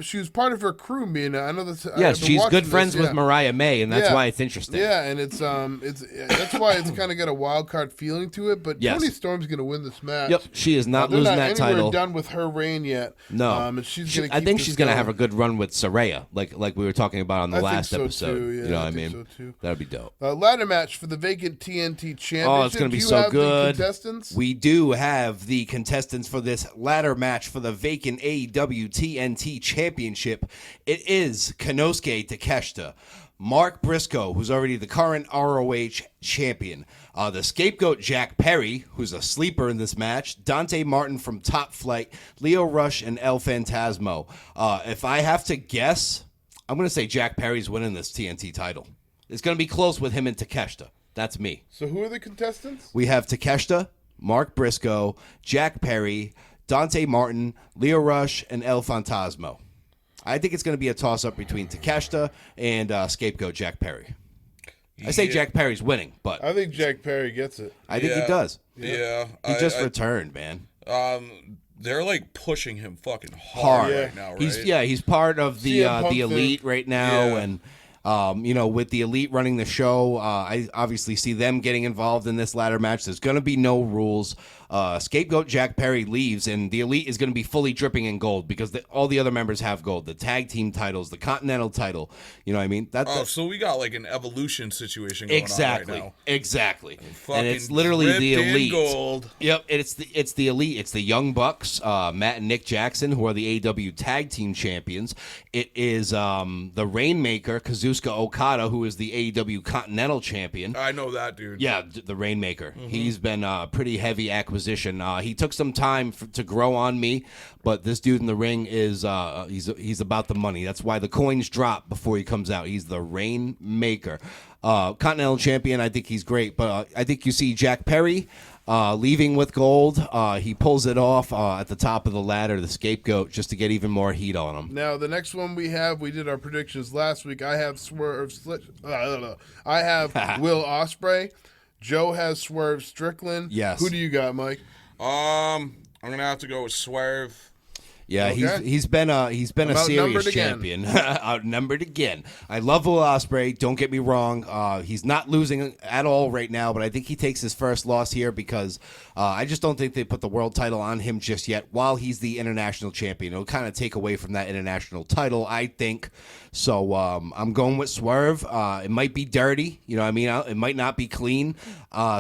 she was part of her crew. Mina, I know that. Yes, she's good friends with yeah. Mariah May, and that's Yeah. why it's interesting. Yeah, and it's that's why it's kind of got a wild card feeling to it. But Yes. Toni Storm's going to win this match. Yep, she is not They're losing not that anywhere title. done with her reign yet. No, and she's going to. I think she's going to have a good run with Saraya, like we were talking about on the I think last so, episode. too. Yeah, you know what I I think mean? so, too. That'd be dope. Ladder match for the vacant TNT championship. Oh, it's going to be Do you so have good. The contestants? We do have the contestants for this ladder match for the vacant AEW TNT Championship. It is Konosuke Takeshita, Mark Briscoe, who's already the current ROH champion, the scapegoat Jack Perry, who's a sleeper in this match, Dante Martin from Top Flight, Leo Rush, and El Phantasmo. If I have to guess, I'm going to say Jack Perry's winning this TNT title. It's going to be close with him and Takeshita. That's me. So who are the contestants? We have Takeshita, Mark Briscoe, Jack Perry, Dante Martin, Leo Rush, and El Phantasmo. I think it's going to be a toss-up between Takeshita and scapegoat Jack Perry. I say Jack Perry's winning, but I think Jack Perry gets it. I think he does. Yeah, He just returned, man. they're like pushing him fucking hard right now, right? He's part of the CM Punk elite thing. right now, Yeah. and with the elite running the show, I obviously see them getting involved in this ladder match. There's going to be no rules. Scapegoat Jack Perry leaves, and the elite is going to be fully dripping in gold because all the other members have gold. The tag team titles, the continental title. You know what I mean? So we got like an evolution situation going Exactly. on right now. Exactly. And it's Fucking literally the dripped in elite. gold. Yep, it's the elite. It's the Young Bucks, Matt and Nick Jackson, who are the AEW Tag Team Champions. It is the Rainmaker, Kazuchika Okada, who is the AEW Continental Champion. I know that dude. Yeah, the Rainmaker. He's been a pretty heavy acquisition. He took some time to grow on me, but this dude in the ring is he's about the money. That's why the coins drop before he comes out. He's the Rainmaker. Continental Champion, I think he's great, but I think you see Jack Perry leaving with gold. He pulls it off at the top of the ladder, the scapegoat, just to get even more heat on him. Now the next one we did our predictions last week. I have I have Will Ospreay. Joe has Swerve Strickland. Yes. Who do you got, Mike? I'm gonna have to go with Swerve. Yeah, Okay. he's been a serious outnumbered again. champion. Outnumbered again. I love Will Ospreay. Don't get me wrong. He's not losing at all right now, but I think he takes his first loss here because I just don't think they put the world title on him just yet. While he's the international champion, it'll kind of take away from that international title, I think. So I'm going with Swerve. It might be dirty, you know what I mean? It might not be clean.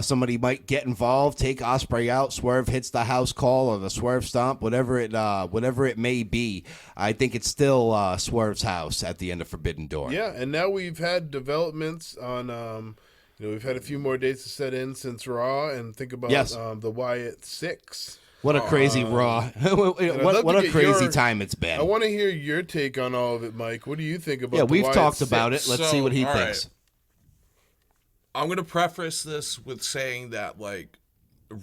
Somebody might get involved, take Ospreay out. Swerve hits the house call or the Swerve stomp, whatever it may be. I think it's still Swerve's house at the end of Forbidden Door. Yeah, and now we've had developments on. We've had a few more dates to set in since Raw, and think about Yes. the Wyatt 6. What a crazy Raw. what a crazy time it's been. I want to hear your take on all of it, Mike. What do you think about? Yeah, the we've Wyatt talked Six? about it. Let's see what he all thinks. I'm gonna preface this with saying that like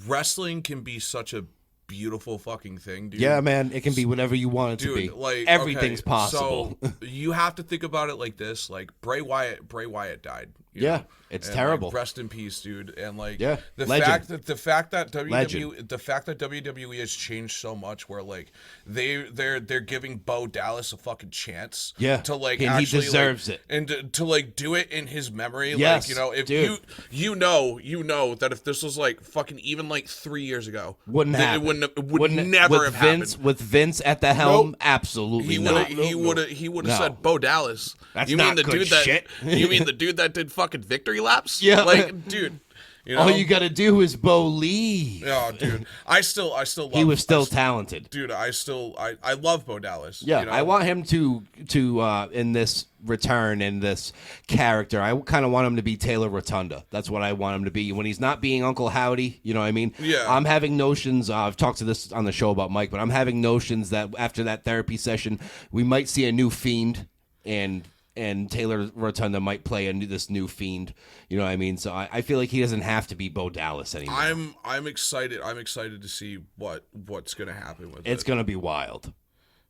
wrestling can be such a beautiful fucking thing, dude. Yeah, man, it can be whatever you want it to Dude, be. like Everything's okay, possible. So you have to think about it like this: like Bray Wyatt died. You Yeah, know? it's And, terrible. Like, rest in peace, dude. And like, Yeah, the legend. fact that Legend. WWE has changed so much, where like they're giving Bo Dallas a fucking chance. Yeah, to like and actually he deserves like, it. and to like do it in his memory. Yes, like, you know, if dude. you know that if this was like fucking even like 3 years ago, Wouldn't then happen. it would never with have Vince, happened. With Vince at the helm, Nope. absolutely He not. would have No. said Bo Dallas. That's you not mean the good dude that shit. you mean the dude that did fucking victory laps? Yeah. Like, dude. You know? All you got to do is Bo leave. Oh, dude. I still love He was still talented. Dude, I love Bo Dallas. Yeah, you know? I want him to in this return, in this character, I kind of want him to be Taylor Rotunda. That's what I want him to be. When he's not being Uncle Howdy, you know what I mean? Yeah. I'm having notions, I've talked to this on the show about Mike, but I'm having notions that after that therapy session, we might see a new Fiend, and Taylor Rotunda might play this new Fiend. You know what I mean? So I feel like he doesn't have to be Bo Dallas anymore. I'm excited. I'm excited to see what's gonna happen with it. It's going to be wild.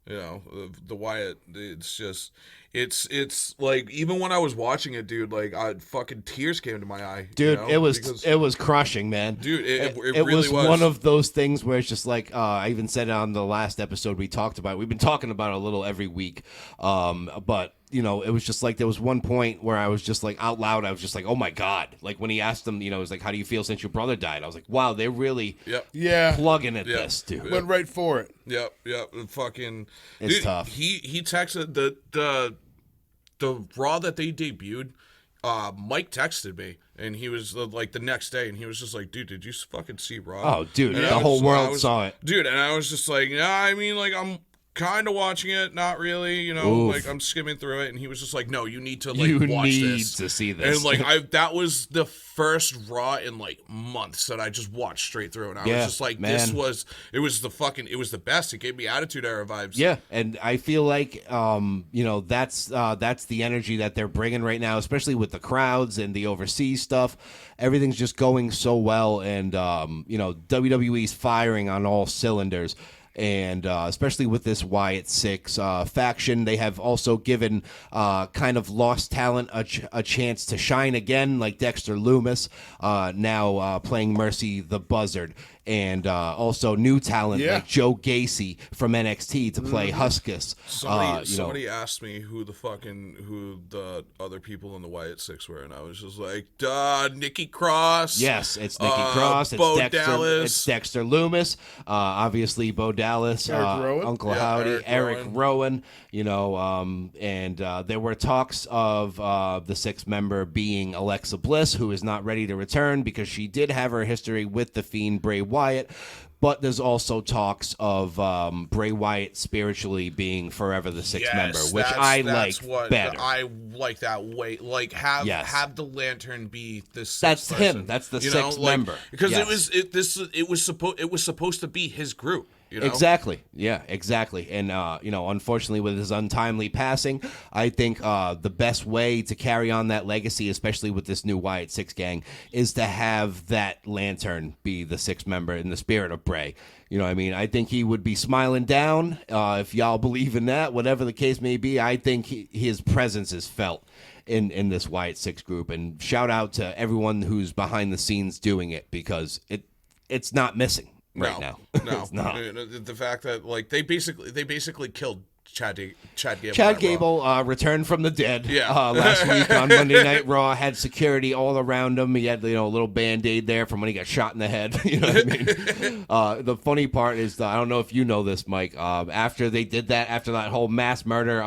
You know, the Wyatt, it's just, it's like, even when I was watching it, dude, like, fucking tears came to my eye. Dude, you know? it was crushing, man. Dude, it really was one of those things where it's just like, I even said it on the last episode we talked about. We've been talking about it a little every week. But, you know, it was just like, there was one point where I was just like, out loud, I was just like, oh my God. Like when he asked him, you know, it was like, how do you feel since your brother died? I was like, wow, they're really Yeah. plugging at Yep. this, dude. Went right for it. Yep. Fucking, It's dude, tough. He texted the Raw that they debuted. Mike texted me, and he was like the next day, and he was just like, "Dude, did you fucking see Raw?" Oh, dude, And the I whole was- world I was- saw it. dude. And I was just like, "Yeah, I mean, like I'm kind of watching it, not really, you know, Oof. like I'm skimming through it." And he was just like, "No, you need to like You watch need this to see this. And like that was the first Raw in like months that I just watched straight through, and I Yeah, was just like, man. it was the best. It gave me Attitude Era vibes. Yeah, and I feel like you know, that's the energy that they're bringing right now, especially with the crowds and the overseas stuff. Everything's just going so well, and you know, WWE's firing on all cylinders. And especially with this Wyatt Six faction, they have also given kind of lost talent a chance to shine again, like Dexter Loomis, now playing Mercy the Buzzard. And also new talent like Joe Gacy from NXT to play Huskus. Somebody asked me who the other people in the Wyatt Six were, and I was just like, duh, Nikki Cross. Yes, it's Nikki Cross. It's Bo Dexter. Dallas. It's Dexter Loomis. Obviously, Bo Dallas. Eric Rowan. Uncle Yeah, Howdy. Eric Rowan. You know, and there were talks of the sixth member being Alexa Bliss, who is not ready to return because she did have her history with the Fiend Bray Wyatt. But there's also talks of Bray Wyatt spiritually being forever the sixth member, which I like better. I like that way. Like have the Lantern be the sixth That's him. person. That's the You know, sixth like, member. because Yes. it was supposed to be his group. You know? Exactly. Yeah, exactly. And, you know, unfortunately with his untimely passing, I think the best way to carry on that legacy, especially with this new Wyatt Six gang, is to have that Lantern be the sixth member in the spirit of Bray. You know what I mean? I think he would be smiling down, if y'all believe in that, whatever the case may be. I think his presence is felt in this Wyatt Six group. And shout out to everyone who's behind the scenes doing it, because it's not missing. Right now. No, It's not. The fact that like they basically killed Chad Gable. Chad Gable returned from the dead Yeah. last week on Monday Night Raw. Had security all around him. He had, you know, a little Band-Aid there from when he got shot in the head. You know what I mean? The funny part is, I don't know if you know this, Mike. After they did that, after that whole mass murder,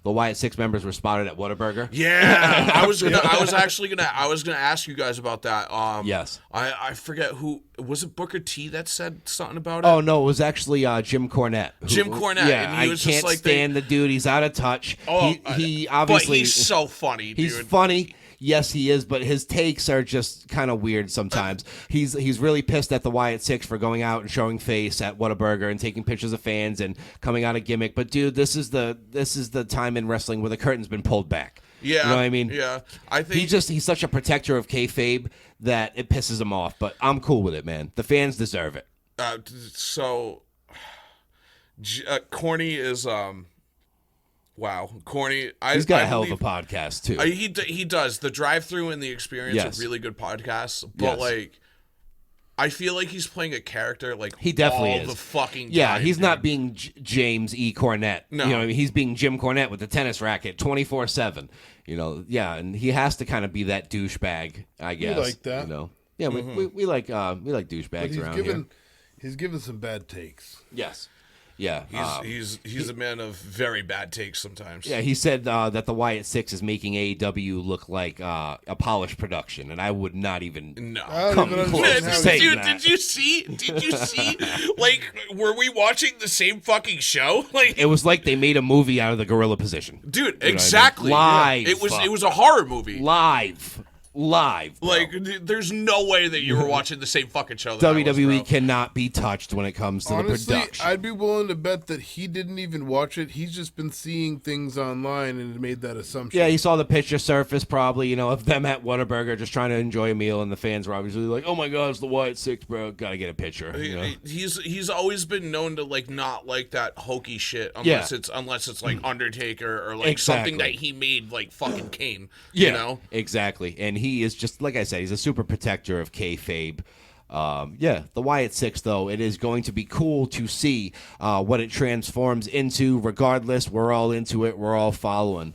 the Wyatt Six members were spotted at Whataburger. Yeah, I was gonna ask you guys about that. Yes. I forget who was it. Booker T that said something about it. Oh no, it was actually Jim Cornette. Jim Cornette. Yeah, and he was I can't just like stand the dude. He's out of touch. Oh, he obviously, but he's so funny. He's dude. funny. Yes, he is, but his takes are just kind of weird sometimes. He's really pissed at the Wyatt Six for going out and showing face at Whataburger and taking pictures of fans and coming out a gimmick. But dude, this is the time in wrestling where the curtain's been pulled back. Yeah, you know what I mean? Yeah, I think he's such a protector of kayfabe that it pisses him off. But I'm cool with it, man. The fans deserve it. Corny is wow, Corny. He's got a hell of a podcast too. He does the drive-through and the experience Yes. of really good podcasts, but Yes. like, I feel like he's playing a character like He definitely all is. the fucking Yeah, time, he's dude. not being James E. Cornette. No. You know what I mean? He's being Jim Cornette with the tennis racket 24/7. You know, yeah, and he has to kind of be that douchebag, I guess. like that. You know? Yeah, we like douchebags But around here. he's given some bad takes. Yes. Yeah. He's a man of very bad takes sometimes. Yeah, he said that the Wyatt Six is making AEW look like a polished production, and I would not even No. come even close understand to how saying Dude, that. did you see? Like, were we watching the same fucking show? Like, It was like they made a movie out of the gorilla position. dude, You know what I mean? exactly. Live. It was a horror movie. Live. Bro. Like, there's no way that you were watching the same fucking show. That I was, WWE bro. cannot be touched when it comes to Honestly, the production. I'd be willing to bet that he didn't even watch it. He's just been seeing things online and made that assumption. Yeah, he saw the picture surface probably, of them at Whataburger just trying to enjoy a meal, and the fans were obviously like, "Oh my God, it's the Wyatt Six, bro! Gotta get a picture." He's always been known to like not like that hokey shit unless it's like Undertaker or like something that he made like fucking Kane. Yeah, You know? exactly. And he is just like I said, he's a super protector of kayfabe. The Wyatt Six, though, it is going to be cool to see what it transforms into. Regardless, we're all into it. We're all following.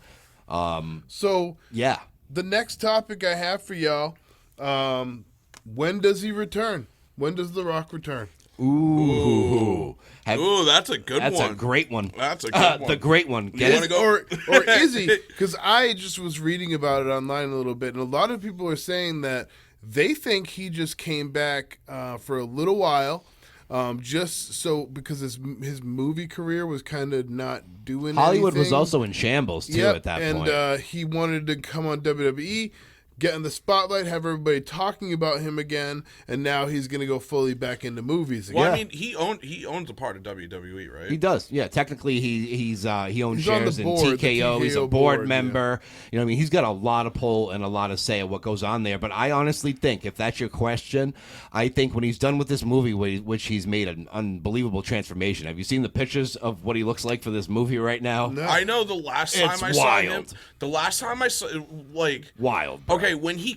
So Yeah. the next topic I have for y'all, when does he return? When does The Rock return? Ooh. Ooh, that's a good one. That's a great one. That's a good one. The great one. Get You it? wanna go? Or is he? Because I just was reading about it online a little bit, and a lot of people are saying that they think he just came back for a little while, just so because his movie career was kind of not doing Hollywood was anything. also in shambles too at that point. And he wanted to come on WWE, get in the spotlight, have everybody talking about him again, and now he's going to go fully back into movies again. Well, I mean, he owns a part of WWE, right? He does, yeah. Technically, he owns He's on shares the in board, the TKO. He's a TKO board board, member. You know, what I mean, he's got a lot of pull and a lot of say of what goes on there. But I honestly think, if that's your question, I think when he's done with this movie, which he's made an unbelievable transformation. Have you seen the pictures of what he looks like for this movie right now? No. I know the last time It's I saw him. wild. The last time I saw like Wild. Bro. Okay, when he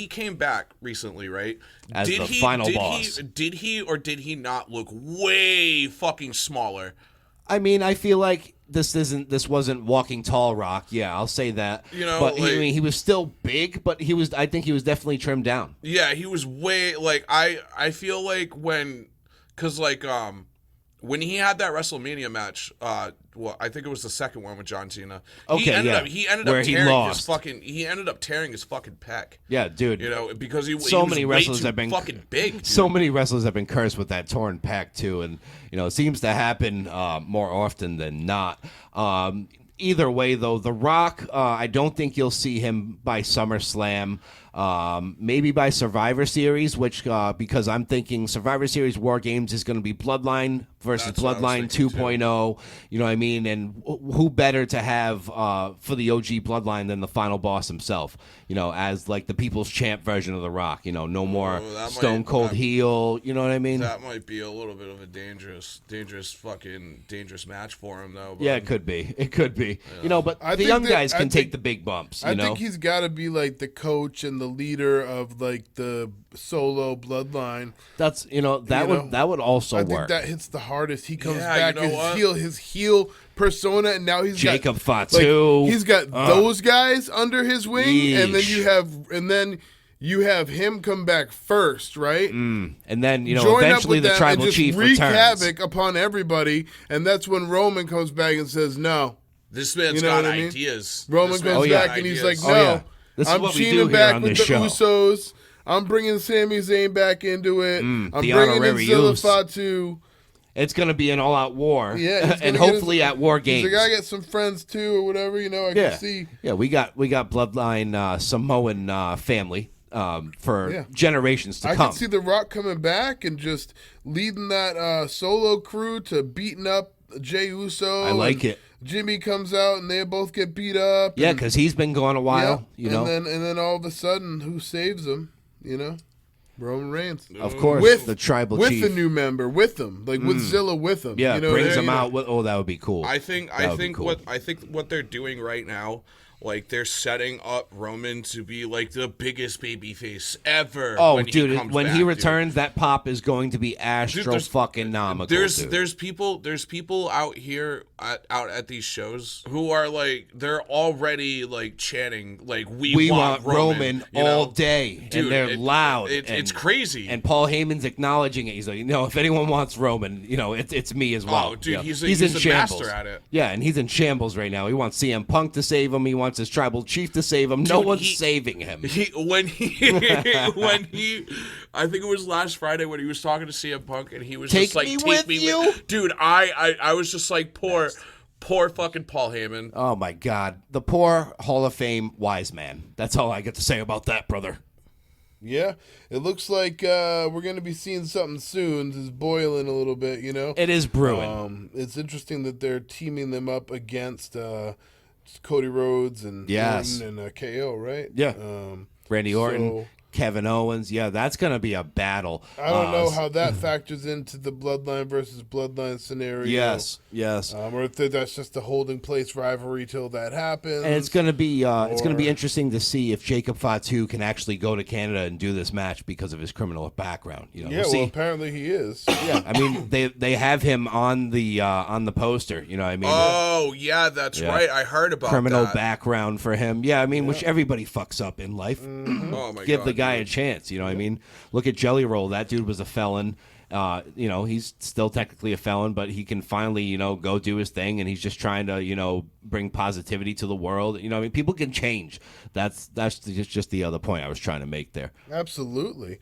came back recently, right? As the final boss. Did he or did he not look way fucking smaller? I mean, I feel like this wasn't Walking Tall Rock. Yeah, I'll say that. But he was still big, but I think he was definitely trimmed down. Yeah, he was way like I feel like when he had that WrestleMania match, I think it was the second one with John Cena. He ended up tearing his fucking pec. Yeah, dude. Because he so was many way wrestlers too have been fucking big. Dude. So many wrestlers have been cursed with that torn pec too, and it seems to happen more often than not. Either way, though, The Rock, I don't think you'll see him by SummerSlam. Maybe by Survivor Series, which because I'm thinking Survivor Series War Games is going to be Bloodline versus That's what I was Bloodline thinking, 2.0. You know what I mean? And who better to have for the OG Bloodline than the final boss himself? As like the People's Champ version of The Rock. No more Stone Cold heel. You know what I mean? That might be a little bit of a dangerous match for him, though. But, Yeah, it could be. It could be. Yeah. But I the think young that- guys I can think- take the big bumps. I think he's got to be like the coach and the leader of like the solo bloodline. That's that would also I work. think that hits the hardest. He comes Yeah, back you know what? his heel persona, and now he's Jacob got Fatu. he's got those guys under his wing, and then you have him come back first, right? And then Join up eventually with the them tribal and just chief wreak returns. havoc upon everybody, and that's when Roman comes back and says no. This man's You know got what I mean? ideas. Roman This comes man's got back and he's ideas. like, no, yeah. This is I'm what we do teaming here back on with this the show. Usos. I'm bringing Sami Zayn back into it. I'm the bringing in honorary Zilla use. Fatu. It's going to be an all-out war. Yeah, he's and gonna get hopefully at War Games. He's like, I got some friends too, or whatever. You know, I can see. Yeah, we got Bloodline Samoan family for generations to I come. can see The Rock coming back and just leading that Solo crew to beating up Jey Uso. I like it. Jimmy comes out and they both get beat up. Yeah, because he's been gone a while. Yeah, You know, and then all of a sudden, who saves him? You know, Roman Reigns. of course, With the tribal with chief. the new member with him, like with Zilla with him. Yeah, you know, brings they- him out. That would be cool. I think cool. what they're doing right now, like they're setting up Roman to be like the biggest babyface ever. Oh, when dude! he comes When back, he dude. returns, that pop is going to be there's- fucking nomical. There's people out here out at these shows who are like they're already like chanting like we want Roman you all know? day, Dude, and they're loud. It's crazy. And Paul Heyman's acknowledging it. He's like, if anyone wants Roman, it's me as well. Oh, dude, You know, he's in a shambles. master at it. Yeah, and he's in shambles right now. He wants CM Punk to save him. He wants his tribal chief to save him. No Dude, one's saving him. When he I think it was last Friday when he was talking to CM Punk and he was Take just like, me "Take with me you?" with." Dude, I was just like, poor fucking Paul Heyman. Oh my God, the poor Hall of Fame wise man. That's all I get to say about that, brother. Yeah, it looks like we're going to be seeing something soon. It's boiling a little bit, you know. It is brewing. It's interesting that they're teaming them up against Cody Rhodes and Yes. Orton and KO, right? Yeah. Randy Orton, so- Kevin Owens. Yeah, that's going to be a battle. I don't know how that factors into the Bloodline versus Bloodline scenario. Yes. Or if that's just a holding place rivalry till that happens. And it's going to be interesting to see if Jacob Fatu can actually go to Canada and do this match because of his criminal background. You know, Yeah, we'll see. well, apparently he is. Yeah, I mean they have him on the poster. You know what I mean? Oh, yeah, that's Yeah. right. I heard about Criminal that. background for him. Yeah, I mean, which everybody fucks up in life. Oh my Give God, the guy dude. a chance. You know what I mean? Look at Jelly Roll. That dude was a felon. He's still technically a felon, but he can finally, go do his thing, and he's just trying to, bring positivity to the world. You know, I mean, people can change. That's just the other point I was trying to make there. Absolutely.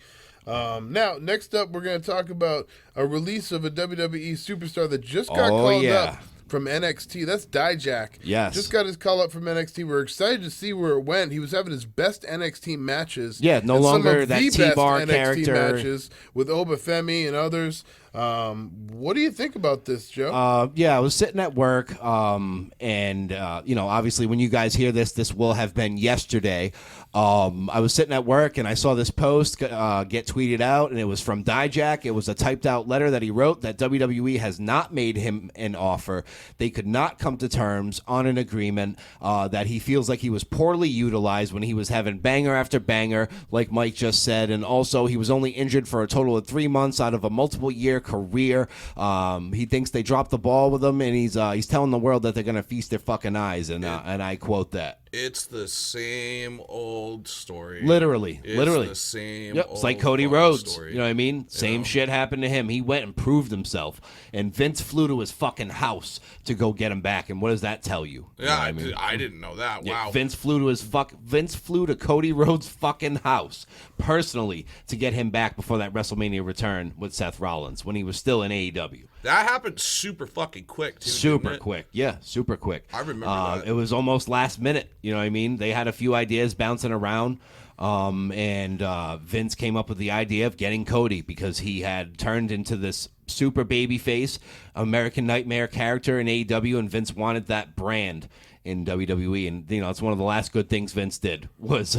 Now, next up, we're going to talk about a release of a WWE superstar that just got called up from NXT. That's Dijak. Yes. Just got his call up from NXT. We're excited to see where it went. He was having his best NXT matches. Yeah, no and longer some of that the best T-Bar NXT character. matches with Obafemi and others. What do you think about this, Joe? I was sitting at work, and obviously when you guys hear this will have been yesterday. I was sitting at work, and I saw this post get tweeted out, and it was from Dijak. It was a typed out letter that he wrote that WWE has not made him an offer. They could not come to terms on an agreement, that he feels like he was poorly utilized when he was having banger after banger, like Mike just said, and also he was only injured for a total of 3 months out of a multiple-year career. He thinks they dropped the ball with him, and he's telling the world that they're going to feast their fucking eyes, and I quote that. It's the same old story. Literally. The same. Yep. It's like old Cody fucking Rhodes. story. You know what I mean? Same shit happened to him. He went and proved himself, and Vince flew to his fucking house to go get him back. And what does that tell you? You know Yeah, what I mean? I didn't know that. Yeah, Wow. Vince flew to Cody Rhodes' fucking house personally to get him back before that WrestleMania return with Seth Rollins when he was still in AEW. That happened super fucking quick, too. Super didn't it? quick. Yeah, super quick. I remember that. It was almost last minute. You know what I mean? They had a few ideas bouncing around. And Vince came up with the idea of getting Cody because he had turned into this super babyface American Nightmare character in AEW, and Vince wanted that brand in WWE. And, it's one of the last good things Vince did was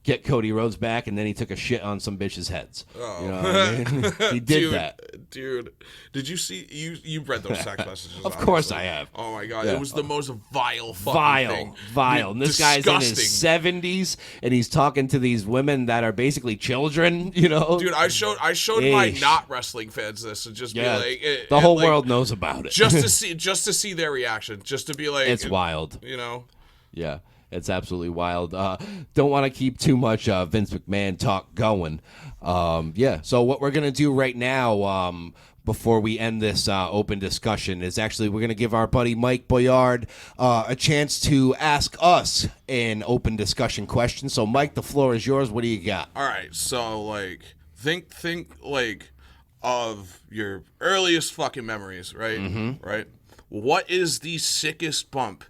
get Cody Rhodes back, and then he took a shit on some bitches' heads. Oh. You know what I mean? He did that. Dude, did you see, you read those text messages? Of course obviously. I have. Oh my God, Yeah. It was the most vile fucking thing. Vile. And this guy's in his Disgusting. 70s, and he's talking to these women that are basically children, Dude, I showed my Ish. not wrestling fans this and just Yeah, be like, the whole like, world knows about it. just to see their reaction, just to be like, It's wild. Yeah, it's absolutely wild. Don't want to keep too much Vince McMahon talk going. So what we're going to do right now, before we end this open discussion, is actually we're going to give our buddy Mike Boillard a chance to ask us an open discussion question. So, Mike, the floor is yours. What do you got? All right, so think like of your earliest fucking memories, right? Mm-hmm. Right. What is the sickest bump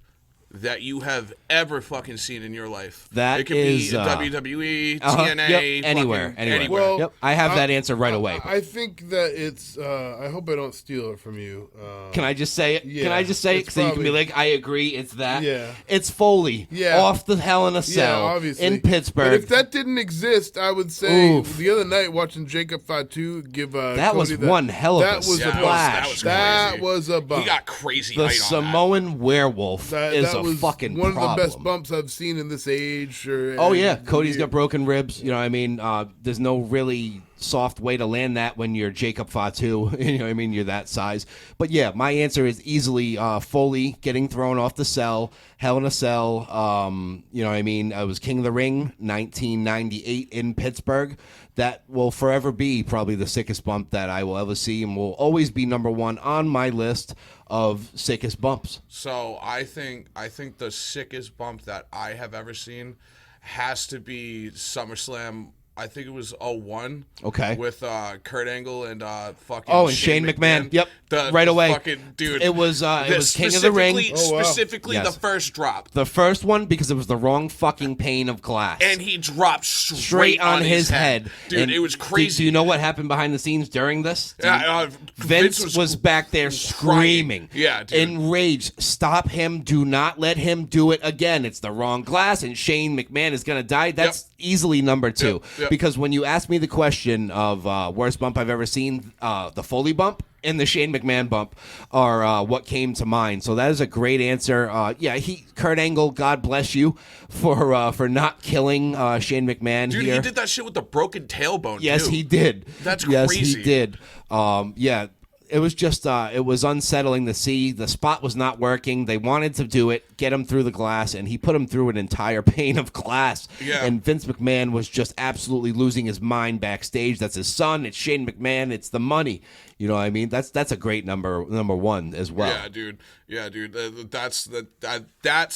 that you have ever fucking seen in your life? That it could is, be WWE, uh-huh, TNA, yep, anywhere. anywhere. Well, Yep, I have that answer right away. I think that it's. I hope I don't steal it from you. Can I just say it? Yeah, Can I just say it it's so you can be probably- like, I agree, it's that? Yeah. It's Foley. Yeah. Off the Hell in a Yeah, Cell obviously. in Pittsburgh. But if that didn't exist, I would say Oof. the other night watching Jacob Fatu give That was Cody one hell of a that was Yeah, a that bump. was That crazy. was a bump. He got crazy the height Samoan werewolf That is a was fucking one problem. of the best bumps I've seen in this age. Oh yeah, Cody's got broken ribs. You know what I mean? There's no really soft way to land that when you're Jacob Fatu. You know what I mean? You're that size. But yeah, my answer is easily Foley getting thrown off the cell, Hell in a Cell. You know what I mean? I was King of the Ring, 1998 in Pittsburgh. That will forever be probably the sickest bump that I will ever see, and will always be number one on my list of sickest bumps. So I think the sickest bump that I have ever seen has to be SummerSlam. I think it was 01. Okay. With Kurt Angle and fucking Oh, and Shane McMahon. Yep. Right away. Fucking dude. It was King of the Ring. Specifically Yes. the first drop. The first one because it was the wrong fucking pane of glass. And he dropped straight on his head. Dude, And it was Do crazy. you know what happened behind the scenes during this? Vince was back there screaming. Yeah, dude. Enraged. Stop him. Do not let him do it again. It's the wrong glass, and Shane McMahon is going to die. That's easily number two. Yep. Because when you ask me the question of worst bump I've ever seen, the Foley bump and the Shane McMahon bump are what came to mind. So that is a great answer. Kurt Angle, God bless you for not killing Shane McMahon. Dude, here. he did that shit with the broken tailbone, Yes, too. he did. That's yes, crazy. he did. It was just it was unsettling to see. The spot was not working. They wanted to do it, get him through the glass, and he put him through an entire pane of glass. Yeah. And Vince McMahon was just absolutely losing his mind backstage. That's his son. It's Shane McMahon. It's the money. You know what I mean? That's a great number one as well. Yeah, dude. That's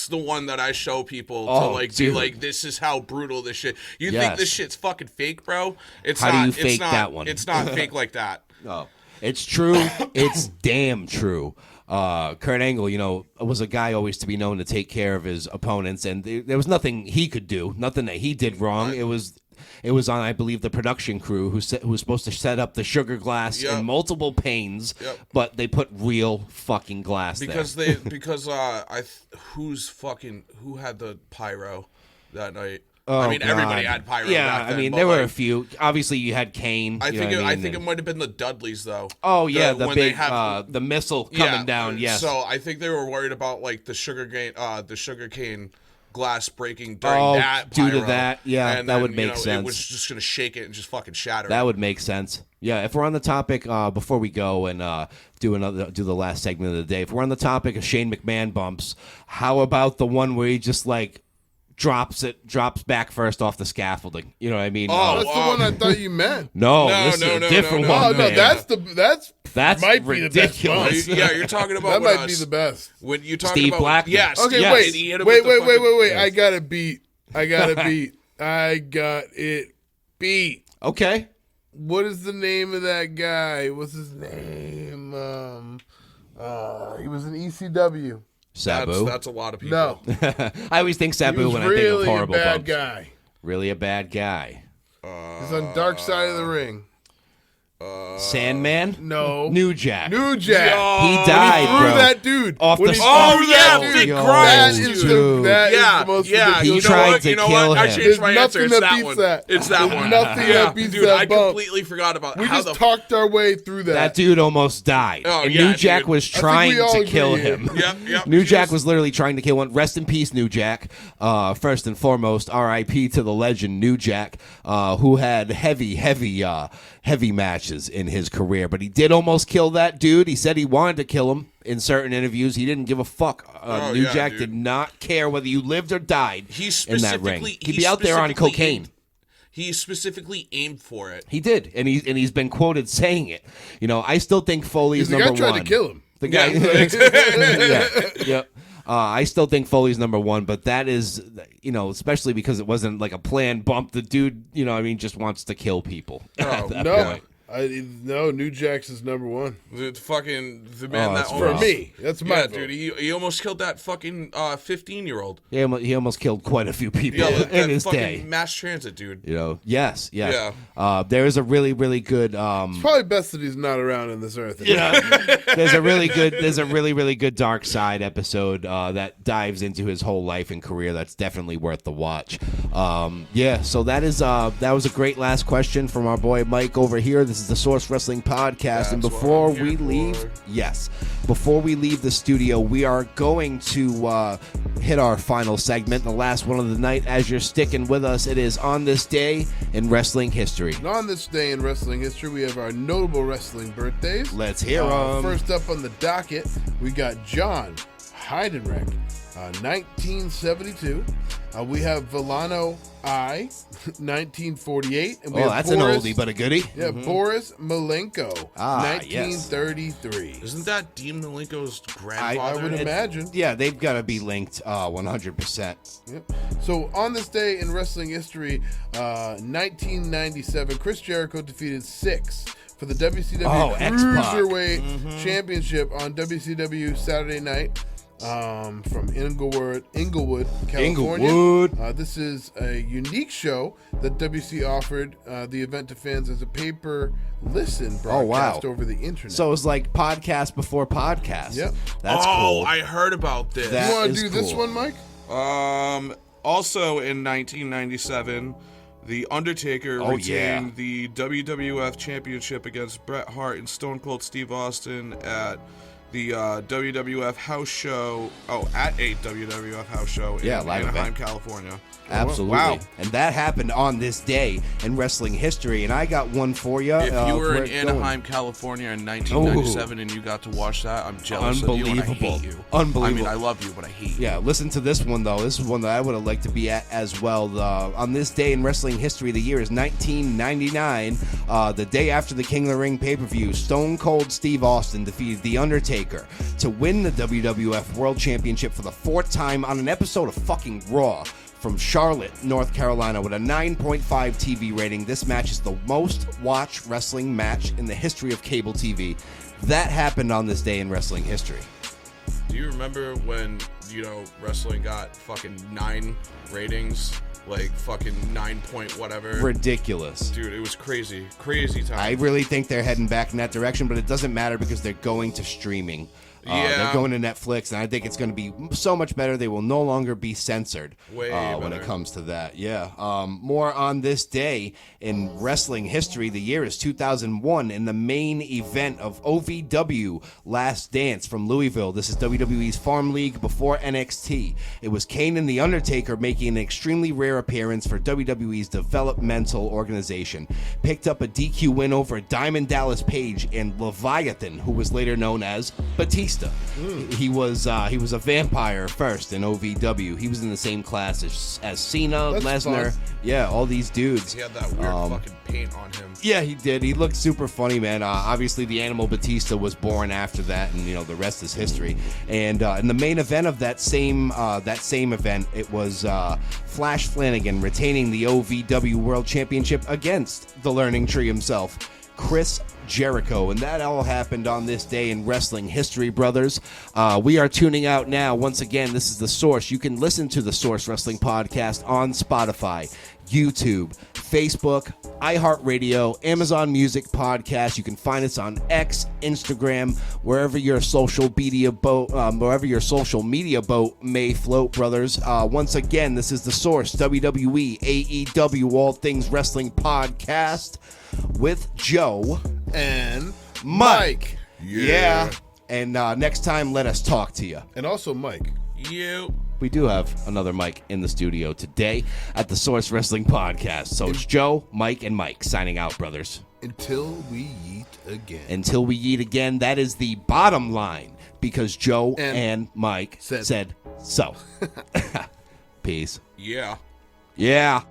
the one that I show people to Oh, be dude. like, this is how brutal this shit. You Yes. think this shit's fucking fake, bro? It's How not. do you it's fake not, that one? It's not fake like that. Oh, it's true. It's damn true. Kurt Angle, was a guy always to be known to take care of his opponents, and there was nothing he could do, nothing that he did wrong. It was on, I believe, the production crew who was supposed to set up the sugar glass Yep. in multiple panes, Yep. but they put real fucking glass there. Who had the pyro that night? Oh, I mean, God. everybody had pyro. Yeah, back then, I mean, but, there were like, a few. Obviously, you had Kane. I you think know what I mean? think it And- might have been the Dudleys though. Oh yeah, the when big they have, the missile coming down. Yes. So I think they were worried about like the sugar cane glass breaking during that due to pyro. that, yeah, And that then, would make It sense. was just gonna shake it and just fucking shatter. That it. would make sense. Yeah, if we're on the topic, before we go and do the last segment of the day, if we're on the topic of Shane McMahon bumps, how about the one where he just like drops back first off the scaffolding? You know what I mean? Oh, That's the one I thought you meant. No, No, this no, is a no, different no, no. one. Oh no, man. that's might be ridiculous. the best Yeah, you're talking about That when, might be the best. when you talking Steve about Blackman. Yes. Okay, yes, wait, and he hit him wait. with the fucking- I got it beat. I got it beat. Okay. What is the name of that guy? What's his name? He was in ECW. Sabu. That's a lot of people. No, I always think he Sabu was when I think of really a horrible bad bumps. guy. Really a bad guy. He's on Dark Side of the Ring. Sandman? No, New Jack. New Jack. He died, When he threw bro. that dude Off When the he Oh, threw yeah, that big dude. Grimes, That is dude. that is Yeah, the most yeah. ridiculous. He You know tried what? to You know kill what? I him. changed There's my answer. nothing It's that that beats one. that. It's that There's one. nothing Yeah, that beats dude, that I bump. completely forgot about We how just the talked our way through that. That dude almost died. Oh, and yeah, New Jack dude. was I think trying we all to kill agree. him. Yep. New Jack was literally trying to kill one. Rest in peace, New Jack. First and foremost, R.I.P. to the legend, New Jack, who had heavy matches in his career. But he did almost kill that dude. He said he wanted to kill him in certain interviews. He didn't give a fuck. New yeah, Jack dude. did not care whether you lived or died He in that ring. specifically He'd be out there on cocaine. He specifically aimed for it. He did, and he's been quoted saying it. I still think Foley is the number guy tried one. to kill him. The guy, Yep. I still think Foley's number one, but that is, especially because it wasn't like a planned bump. The dude, just wants to kill people. at that point. No, New Jack's is number one. The man that for me. That's my vote. dude. He almost killed that fucking 15-year-old. Yeah, he almost killed quite a few people in his day. Mass transit, dude. Yes. Yeah. There is a really, really good. It's probably best that he's not around in this earth. There's a really really good Dark Side episode that dives into his whole life and career. That's definitely worth the watch. So that was a great last question from our boy Mike over here. This is the Source Wrestling Podcast, and before we leave the studio, we are going to hit our final segment, the last one of the night. As you're sticking with us, it is On This Day in Wrestling History. And on this day in wrestling history, we have our notable wrestling birthdays. Let's hear them. First up on the docket, we got John Heidenreich, 1972. We have Villano I, 1948. And we have that's Boris, an oldie but a goodie. Yeah, Boris Malenko, 1933. Yes. Isn't that Dean Malenko's grandfather? I would imagine. Yeah, they've got to be linked 100%. Yep. So on this day in wrestling history, 1997, Chris Jericho defeated Syxx for the WCW Cruiserweight Championship on WCW Saturday Night. From Inglewood, California. This is a unique show that WC offered the event to fans as a pay-per-listen broadcast over the internet. So it was like podcast before podcast. Yep. That's cool. I heard about this. You want to do this one, Mike? Also in 1997, The Undertaker retained the WWF Championship against Bret Hart and Stone Cold Steve Austin at the WWF house show. At a WWF house show in Anaheim, California. Absolutely. Wow. And that happened on this day in wrestling history. And I got one for you. If you were in Anaheim, California in 1997 and you got to watch that, I'm jealous of you and I hate you. Unbelievable. I mean, I love you, but I hate you. Yeah, listen to this one, though. This is one that I would have liked to be at as well. On this day in wrestling history, the year is 1999. The day after the King of the Ring pay-per-view, Stone Cold Steve Austin defeated The Undertaker to win the WWF World Championship for the 4th time on an episode of fucking Raw from Charlotte, North Carolina, with a 9.5 TV rating. This match is the most watched wrestling match in the history of cable TV. That happened on this day in wrestling history. Do you remember when, wrestling got fucking 9 ratings? Like fucking 9 point whatever. Ridiculous. Dude, it was crazy. Crazy time. I really think they're heading back in that direction, but it doesn't matter because they're going to streaming. They're going to Netflix, and I think it's going to be so much better. They will no longer be censored when it comes to that. Yeah. More on this day in wrestling history. The year is 2001 in the main event of OVW Last Dance from Louisville. This is WWE's Farm League before NXT. It was Kane and The Undertaker making an extremely rare appearance for WWE's developmental organization. Picked up a DQ win over Diamond Dallas Page and Leviathan, who was later known as Batista. He was a vampire first in OVW. He was in the same class as Cena, Lesnar. Yeah, all these dudes. He had that weird fucking paint on him. Yeah, he did. He looked super funny, man. Obviously, the Animal Batista was born after that, and the rest is history. And in the main event of that same event, it was Flash Flanagan retaining the OVW World Championship against the Learning Tree himself, Chris Jericho, and that all happened on this day in wrestling history, brothers. We are tuning out now. Once again, this is The Source. You can listen to The Source Wrestling Podcast on Spotify, YouTube, Facebook, iHeartRadio, Amazon Music Podcast. You can find us on X, Instagram, wherever your social media boat may float, brothers. Once again, this is The Source, WWE, AEW, All Things Wrestling Podcast with Joe and Mike. Yeah. And next time, let us talk to you. And also Mike. We do have another Mike in the studio today at the Source Wrestling Podcast. So it's Joe, Mike, and Mike signing out, brothers. Until we yeet again. Until we yeet again. That is the bottom line because Joe and Mike said so. Peace. Yeah. Yeah.